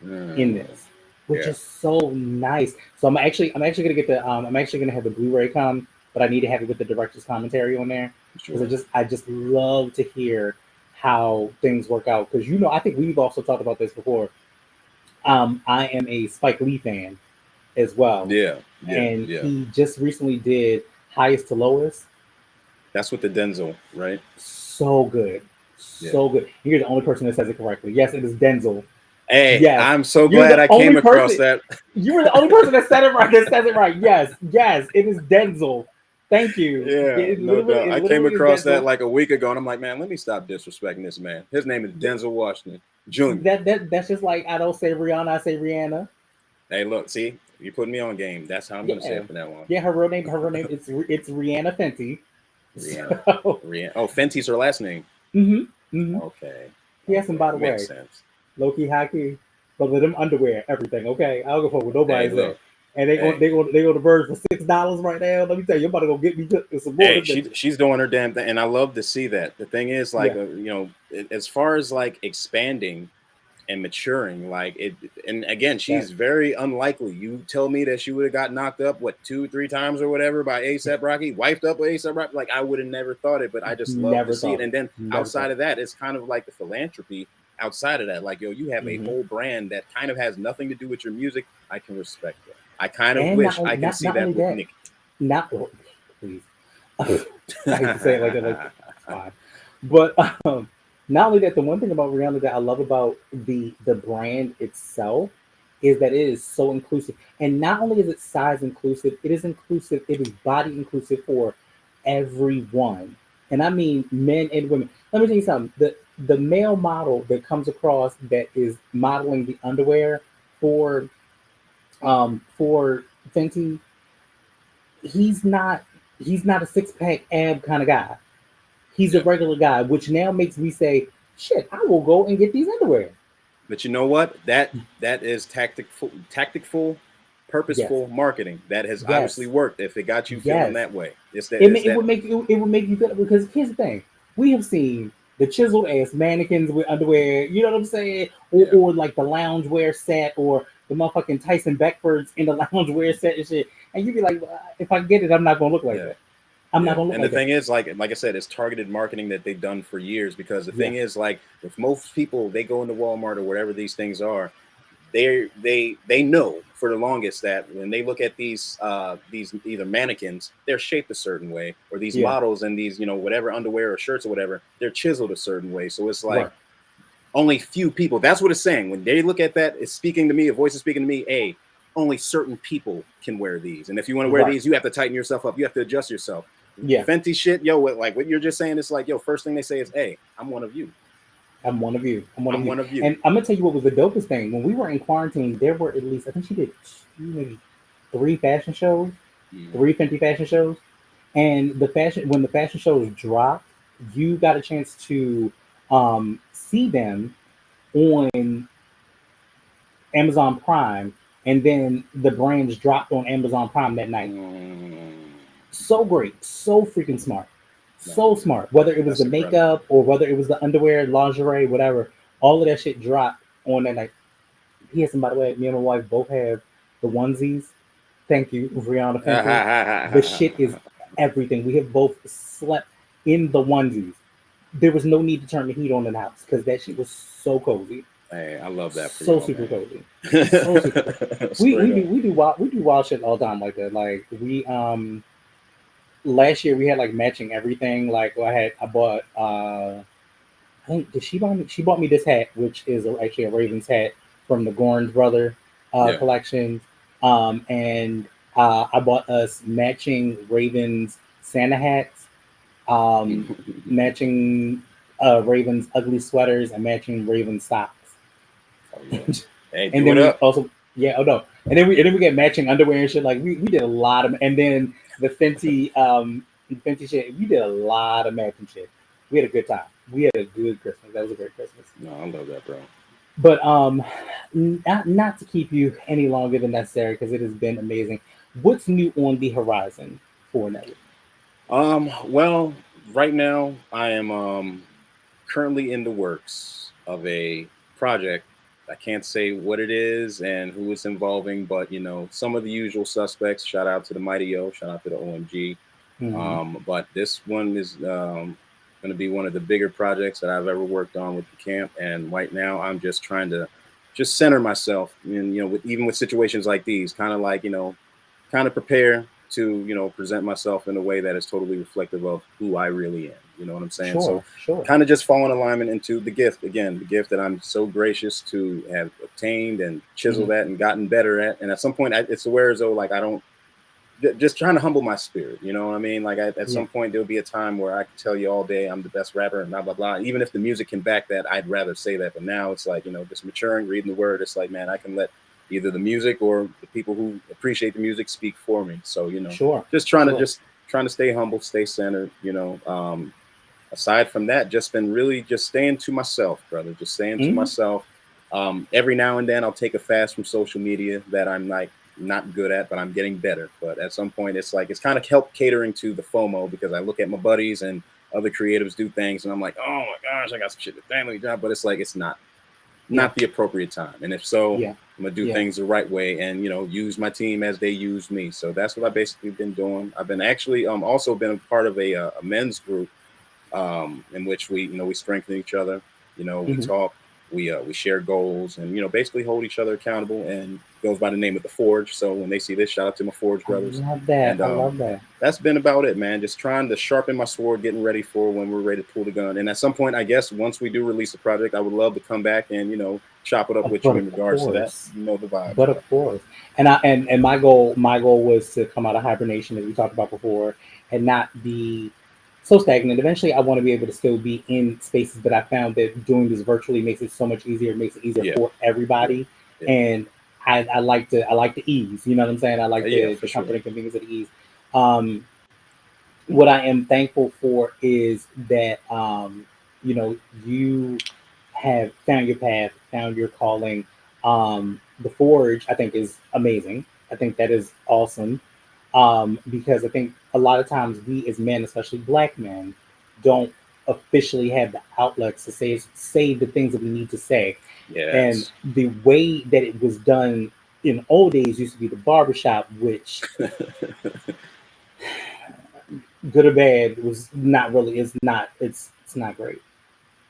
in this, which is so nice. So I'm actually gonna get I'm actually gonna have the Blu-ray come, but I need to have it with the director's commentary on there. Because I just love to hear how things work out. Because I think we've also talked about this before. I am a Spike Lee fan as well. And he just recently did Highest to Lowest.
That's with the Denzel, right?
So good. So good. You're the only person that says it correctly. Yes, it is Denzel.
Hey, yes. I'm so glad I came across that.
You were the only person that said it right. That says it right. Yes, it is Denzel. Thank you.
Yeah, no doubt. I came across that like a week ago, and I'm like, man, let me stop disrespecting this man. His name is Denzel Washington Jr.
That's just like I don't say Rihanna, I say Rihanna.
Hey, look, see, you put me on game. That's how I'm gonna say it from now on.
Yeah, her real name it's Rihanna Fenty.
Rihanna. Oh, Fenty's her last name. Okay.
Yes, and by the way,
sense.
Low key, high key, but with them underwear, everything. Okay, I'll go for what nobody's there. And they go to Verge for $6 right now. Let me tell you, you're about to go get me some more.
Hey, she's doing her damn thing, and I love to see that. The thing is, like, as far as like expanding and maturing, like it, and again, she's very unlikely. You tell me that she would have got knocked up 2-3 times or whatever by A$AP Rocky, wifed up with A$AP Rocky. Like I would have never thought it, but I just love to see it. And then outside of that, it's kind of like the philanthropy. Outside of that, like you have a whole brand that kind of has nothing to do with your music. I can respect that. I kind of wish I can see that with Nicki.
Please. I hate to say it like that. Like, fine. But not only that, the one thing about Rihanna that I love about the brand itself is that it is so inclusive. And not only is it size inclusive, it is body inclusive for everyone. And I mean men and women. Let me tell you something. the male model that comes across that is modeling the underwear for for Fenty, he's not he's not a six pack ab kind of guy. He's a
Yeah.
regular guy, which now makes me say, shit, I will go and get these underwear.
But you know what? That is tactful,
Yes,
purposeful marketing. That has obviously
yes,
worked. If it got you feeling
yes.
that way,
It
it's that.
would make it would make you feel, because here's the thing: we have seen the chiseled ass mannequins with underwear. You know what I'm saying?
Yeah,
Or like the loungewear set, or the motherfucking Tyson Beckfords in the loungewear set and shit. And you'd be like, "Well, if I get it, I'm not gonna look like
yeah.
that. I'm not
Yeah,
gonna look
and the
like that."
thing is, like I said, it's targeted marketing that they've done for years. Because the
Yeah,
thing is, like, if most people they go into Walmart or whatever these things are, they know for the longest that when they look at these either mannequins, they're shaped a certain way, or these
yeah,
models and these whatever underwear or shirts or whatever, they're chiseled a certain way. So it's like
right,
only few people. That's what it's saying. When they look at that, it's speaking to me. A voice is speaking to me. A only certain people can wear these, and if you want to wear
right.
these, you have to tighten yourself up. You have to adjust yourself.
Yeah,
Fenty shit, yo, like what you're just saying, it's like, yo, first thing they say is, "Hey, I'm one of you.
I'm one of you. I'm one of
I'm
you.
one of you."
And I'm gonna tell you what was the dopest thing. When we were in quarantine, there were at least, I think she did maybe three fashion shows,
Mhm.
three Fenty fashion shows. And when the fashion shows dropped, you got a chance to see them on Amazon Prime, and then the brands dropped on Amazon Prime that night.
Mm,
So great, so freaking smart, so
no,
smart. Whether it was the
that's incredible.
makeup or whether it was the underwear, lingerie, whatever, all of that shit dropped on that night. Yes, and by the way, me and my wife both have the onesies. Thank you, Brianna Fenty. The shit is everything. We have both slept in the onesies. There was no need to turn the heat on in the house because that shit was so cozy,
Hey, I love that for
so
y'all,
super
man.
cozy, so super cozy. We
Straight
we
up.
do we do wild shit all the time like that. Like we last year we had like matching everything. Like I bought I think did she buy me? She bought me this hat, which is actually a Ravens hat from the Gorns brother
Yeah.
collection, and I bought us matching Ravens Santa hats, um, matching Ravens ugly sweaters, and matching Ravens socks.
Oh yeah. Hey,
And
do
then
it
we
up.
also, yeah, oh no, and then we get matching underwear and shit. Like we did a lot of, and then the Fenty shit. We did a lot of matching shit. We had a good time. We had a good Christmas. That was a great Christmas.
No, I love that, bro.
But not to keep you any longer than necessary because it has been amazing. What's new on the horizon for Network?
Well, right now I am currently in the works of a project. I can't say what it is and who it's involving, but some of the usual suspects. Shout out to the Mighty O, shout out to the OMG.
Mm-hmm.
But this one is going to be one of the bigger projects that I've ever worked on with the camp. And right now, I'm just trying to just center myself, and even with situations like these, kind of like kind of prepare to present myself in a way that is totally reflective of who I really am. You know what I'm saying? So
Sure, sure.
kind of just fall in alignment into the gift again, the gift that I'm so gracious to have obtained and
Mm-hmm.
chiseled at and gotten better at. And at some point, it's aware as though like I don't just trying to humble my spirit. You know what I mean? Like at
Yeah,
some point there'll be a time where I can tell you all day I'm the best rapper and blah blah blah. Even if the music can back that, I'd rather say that. But now it's like just maturing, reading the word. It's like man, I can let either the music or the people who appreciate the music speak for me. So
sure,
just
sure.
trying to stay humble, stay centered. Aside from that, just been really just staying to myself, brother. Just staying to
Mm-hmm.
myself. Every now and then I'll take a fast from social media that I'm like not good at, but I'm getting better. But at some point, it's like it's kind of helped catering to the FOMO because I look at my buddies and other creatives do things, and I'm like, oh my gosh, I got some shit to family job, but it's like it's
Yeah,
not the appropriate time. And if so,
yeah,
I'm gonna do
yeah.
things the right way and use my team as they use me. So that's what I basically been doing. I've been actually also been a part of a men's group in which we strengthen each other. We
Mm-hmm.
talk, we share goals, and basically hold each other accountable. And goes by the name of the Forge. So when they see this, shout out to my Forge
I
brothers.
love that.
And
I love that.
that's been about it, man. Just trying to sharpen my sword, getting ready for when we're ready to pull the gun. And at some point, I guess once we do release a project, I would love to come back and chop it up with
But
you in
of
regards to that.
course,
You know the vibes,
but
bro.
of course, and my goal was to come out of hibernation as we talked about before, and not be so stagnant. Eventually, I want to be able to still be in spaces, but I found that doing this virtually makes it so much easier. It makes it easier
Yeah,
for
yeah,
everybody,
yeah,
and I like the ease. You know what I'm saying? I like
yeah,
the
for sure.
comfort and convenience of the ease. Um, what I am thankful for is that you know, you have found your path, found your calling. The Forge, I think, is amazing. I think that is awesome, because I think a lot of times we as men, especially black men, don't officially have the outlets to say the things that we need to say. And
Yes.
the way that it was done in old days used to be the barbershop, which, good or bad, was not really, it's not great.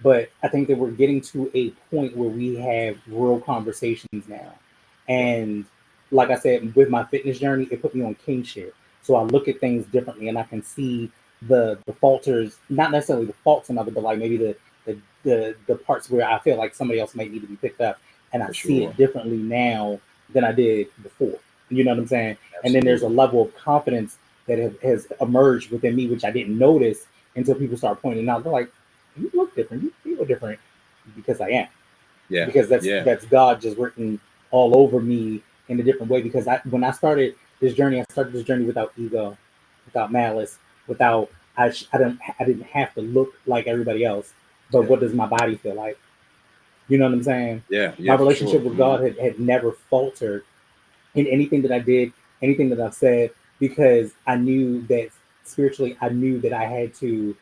But I think that we're getting to a point where we have real conversations now.
Right.
And like I said, with my fitness journey, it put me on king shit. So I look at things differently, and I can see the falters, not necessarily the faults in other, but like maybe the parts where I feel like somebody else might need to be picked up, and I
For
see
sure.
it differently now than I did before. You know what I'm saying? And then there's a
Absolutely.
level of confidence that has emerged within me, which I didn't notice until people start pointing out. They're like, "You look different. You feel different," because I am.
Yeah.
Because
Yeah.
that's God just written all over me in a different way. Because when I started this journey, I started this journey without ego, without malice, without I didn't have to look like everybody else. But
Yeah.
what does my body feel like? You know what I'm saying?
Yeah.
My
Yeah. For
relationship
sure.
with God had never faltered in anything that I did, anything that I've said, because I knew that spiritually, I knew that I had to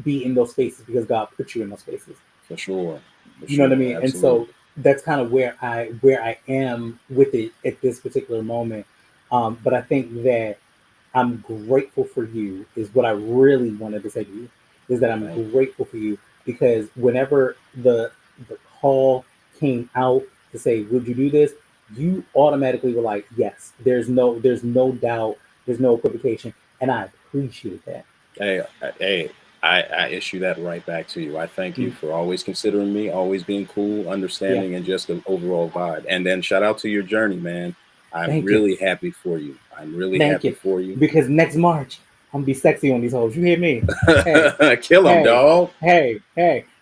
be in those spaces because God put you in those spaces.
For sure. For
You know what I
sure.
mean? And so
Absolutely.
that's kind of where I am with it at this particular moment. But I think that I'm grateful for you is what I really wanted to say to you, is that I'm
Thank you.
grateful for you because whenever the call came out to say, would you do this? You automatically were like, yes. There's no doubt, there's no equivocation. And I appreciate that.
Hey, hey, I issue that right back to you. I thank you
Mm.
for always considering me, always being cool,
Yeah.
understanding, and just the overall vibe. And then shout out to your journey, man. I'm
Thank you.
really happy for you. I'm really
Thank
happy
you.
for you.
Because next March, I'm gonna be sexy on these hoes. You hear me? Hey,
Kill him,
hey,
dog.
hey.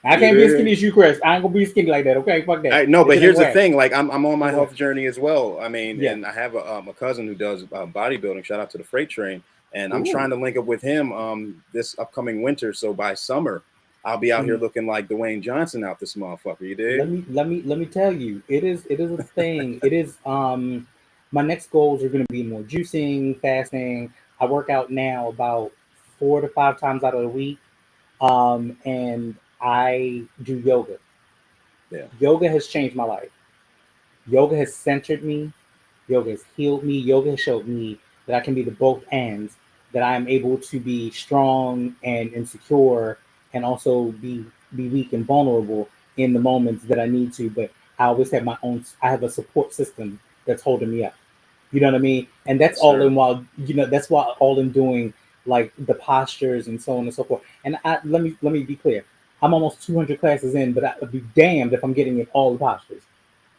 I
You
can't be as skinny
dig?
as you, Chris. I ain't gonna be skinny like that. Okay, fuck that.
I no,
That
but
shit ain't
here's the
whack.
thing. Like I'm on my
Ain't whack.
health journey as well. I mean,
Yeah.
and I have a cousin who does bodybuilding. Shout out to the Freight Train. And I'm trying
Ooh.
to link up with him this upcoming winter. So by summer, I'll be out here
Mhm.
looking like Dwayne Johnson out this motherfucker. You
Let
dig?
me let me tell you, it is a thing. It is my next goals are gonna be more juicing, fasting. I work out now about 4 to 5 times out of the week. And I do yoga.
Yeah.
Yoga has changed my life. Yoga has centered me. Yoga has healed me. Yoga has showed me that I can be the both ends, that I am able to be strong and insecure and also be weak and vulnerable in the moments that I need to. But I always have I have a support system that's holding me up. You know what I mean? And that's
Yes,
all
sir.
in while, that's why all in doing like the postures and so on and so forth. And let me be clear. I'm almost 200 classes in, but I'd be damned if I'm getting in all the postures.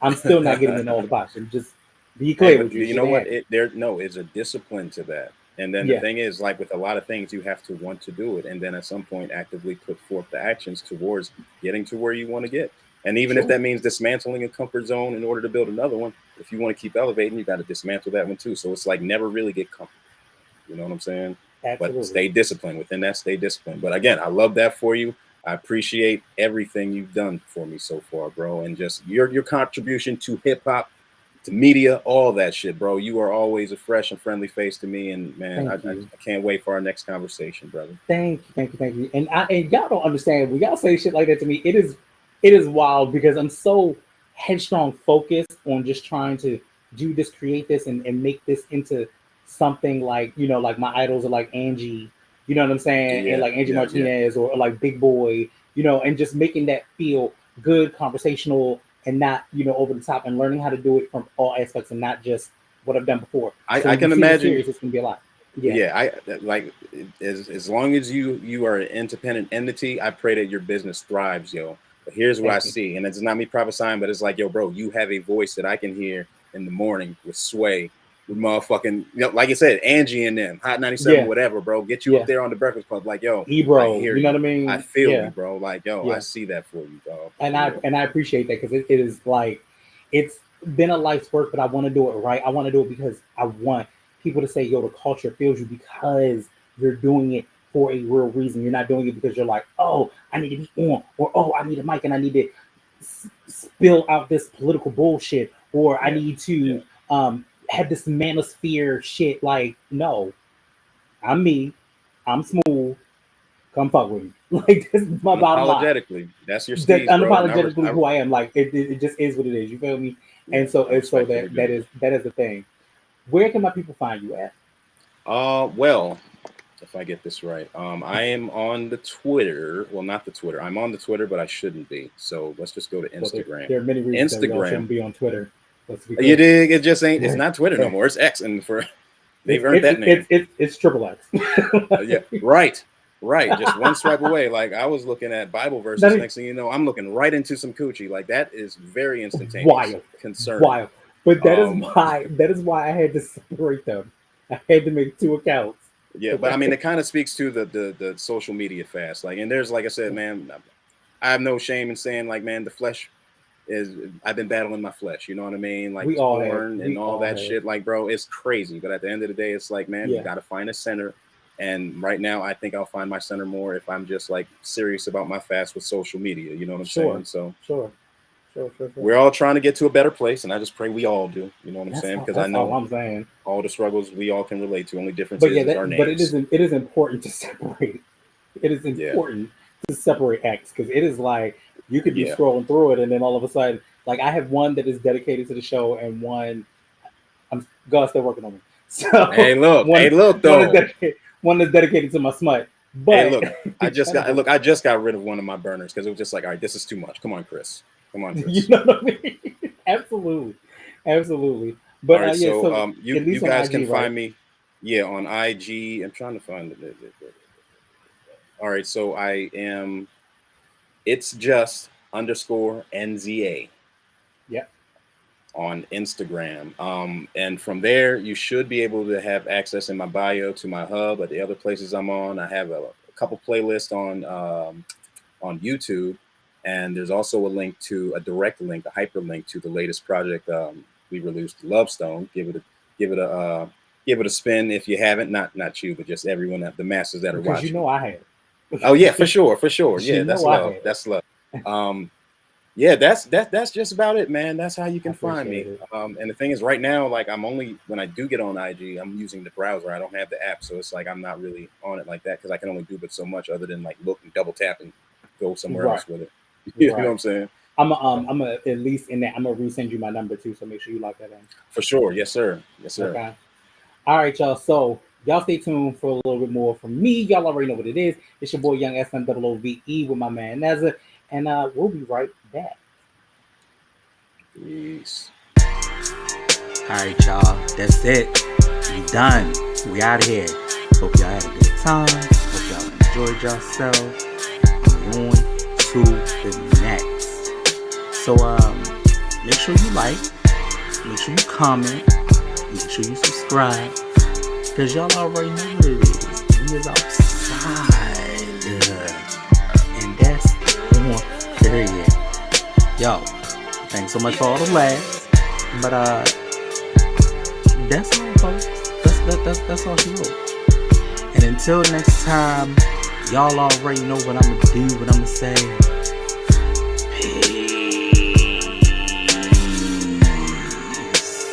I'm still not getting in all the postures. Just be
Hey,
clear
but
with you. It
you
just
know
ain't
what?
happening.
No, it's a discipline to that. And then the
Yeah,
thing is, like with a lot of things, you have to want to do it, and then at some point, actively put forth the actions towards getting to where you want to get. And even if
sure.
that means dismantling a comfort zone in order to build another one, if you want to keep elevating, you got to dismantle that one too. So it's like never really get comfortable. You know what I'm saying? But
Absolutely.
stay disciplined. Within that, stay disciplined. But again, I love that for you. I appreciate everything you've done for me so far, bro, and just your contribution to hip hop, to media, all that shit, bro. You are always a fresh and friendly face to me, and man,
Thank you.
I can't wait for our next conversation, brother.
Thank you. And y'all don't understand when y'all say shit like that to me. It is wild because I'm so headstrong focused on just trying to do this, create this, and make this into something like like my idols are like Angie, you know what I'm saying, and
Yeah,
like Angie
yeah, yeah.
Martinez or like Big Boy, and just making that feel good, conversational, and not over the top, and learning how to do it from all aspects and not just what I've done before. So
I
when you
can
see the
imagine.
series, it's gonna be a lot. Yeah,
Yeah, I like as long as you are an independent entity, I pray that your business thrives, yo. But here's what I
thank you.
see, and it's not me prophesying, but it's like, yo, bro, you have a voice that I can hear in the morning with Sway. with motherfucking, like you said, Angie and them, Hot 97,
Yeah.
whatever, bro. Get you up there on the Breakfast Club, like, yo,
Ebro,
I hear
you know what I mean?
I feel
Yeah.
you, bro. Like, yo,
Yeah.
I see that for you, dog.
And I appreciate that, because it is like, it's been a life's work, but I want to do it right. I want to do it because I want people to say, yo, the culture feels you, because you're doing it for a real reason. You're not doing it because you're like, oh, I need to be on, or oh, I need a mic and I need to spill out this political bullshit, or I need to have this manosphere shit. Like, no, I'm me, I'm Smoove. Come fuck with me. Like, this is my bottom line.
Unapologetically, that's your
That's
steez, bro.
unapologetically who I am. Like, it just is what it is. You feel me? And so that is the thing. Where can my people find you at?
Well, if I get this right, I am on the Twitter. Well, not the Twitter. I'm on the Twitter, but I shouldn't be. So let's just go to Instagram.
Well, there are many reasons that we shouldn't be on Twitter.
You dig? It just ain't. It's not Twitter no more. It's X, and they've earned that name.
It's triple X.
Yeah, right. Just one swipe away. Like, I was looking at Bible verses. Next thing you know, I'm looking right into some coochie. Like, that is very instantaneous.
Wild.
Concerning.
Wild. But that is why I had to separate them. I had to make 2 accounts.
Yeah, but I mean, it kind of speaks to the social media fast. Like, and there's, like I said, man, I have no shame in saying, like, man, the flesh is, I've been battling my flesh. You know what I mean? Like, porn and all that shit. Like, bro, it's crazy. But at the end of the day, it's like, man, you got to find a center. And right now, I think I'll find my center more if I'm just, like, serious about my fast with social media. You know what I'm saying? So
Sure.
We're all trying to get to a better place, and I just pray we all do. You know what I'm saying? Because I know
all I'm saying.
All the struggles we all can relate to. Only difference is our names.
But it is important to separate. It is important to separate acts, because it is like you could be scrolling through it, and then all of a sudden, like, I have one that is dedicated to the show, and one God's still working on me. So
hey, look, though.
One is dedicated to my smut. But
hey, look, I just got rid of one of my burners because it was just like, all right, this is too much. Come on, Chris.
You know what I mean? Absolutely. But
all right, so you guys
IG,
can find me, on IG. I'm trying to find it. All right, so I am. It's just _NZA.
Yep.
On Instagram. And from there, you should be able to have access in my bio to my hub. At the other places I'm on, I have a couple playlists on YouTube. And there's also a direct link, a hyperlink to the latest project we released, Love Stone. Give it a spin if you haven't. Not you, but just everyone, the masses that are watching.
You know I have.
Oh yeah, for sure. Yeah, that's love. That's love. Yeah, that's just about it, man. That's how you can find me. And the thing is, right now, like, I'm only, when I do get on IG, I'm using the browser. I don't have the app, so it's like I'm not really on it like that, because I can only do but so much other than, like, look and double tap and go somewhere else with it. You know what I'm saying?
I'm at least in that. I'm gonna resend you my number too, so make sure you lock that in.
For sure, yes sir.
Okay. All right, y'all. So y'all stay tuned for a little bit more from me. Y'all already know what it is. It's your boy Young SMOOVE with my man Neza, and we'll be right back.
Peace.
All right, y'all. That's it. We done. We out of here. Hope y'all had a good time. Hope y'all enjoyed yourselves. On to the next. So make sure you like, make sure you comment, make sure you subscribe, because y'all already know what it is. We is outside, and that's on period. Yo, thanks so much for all the laughs, but that's all, folks. That's all she wrote. And until next time, y'all already know what I'm gonna do, what I'm gonna say.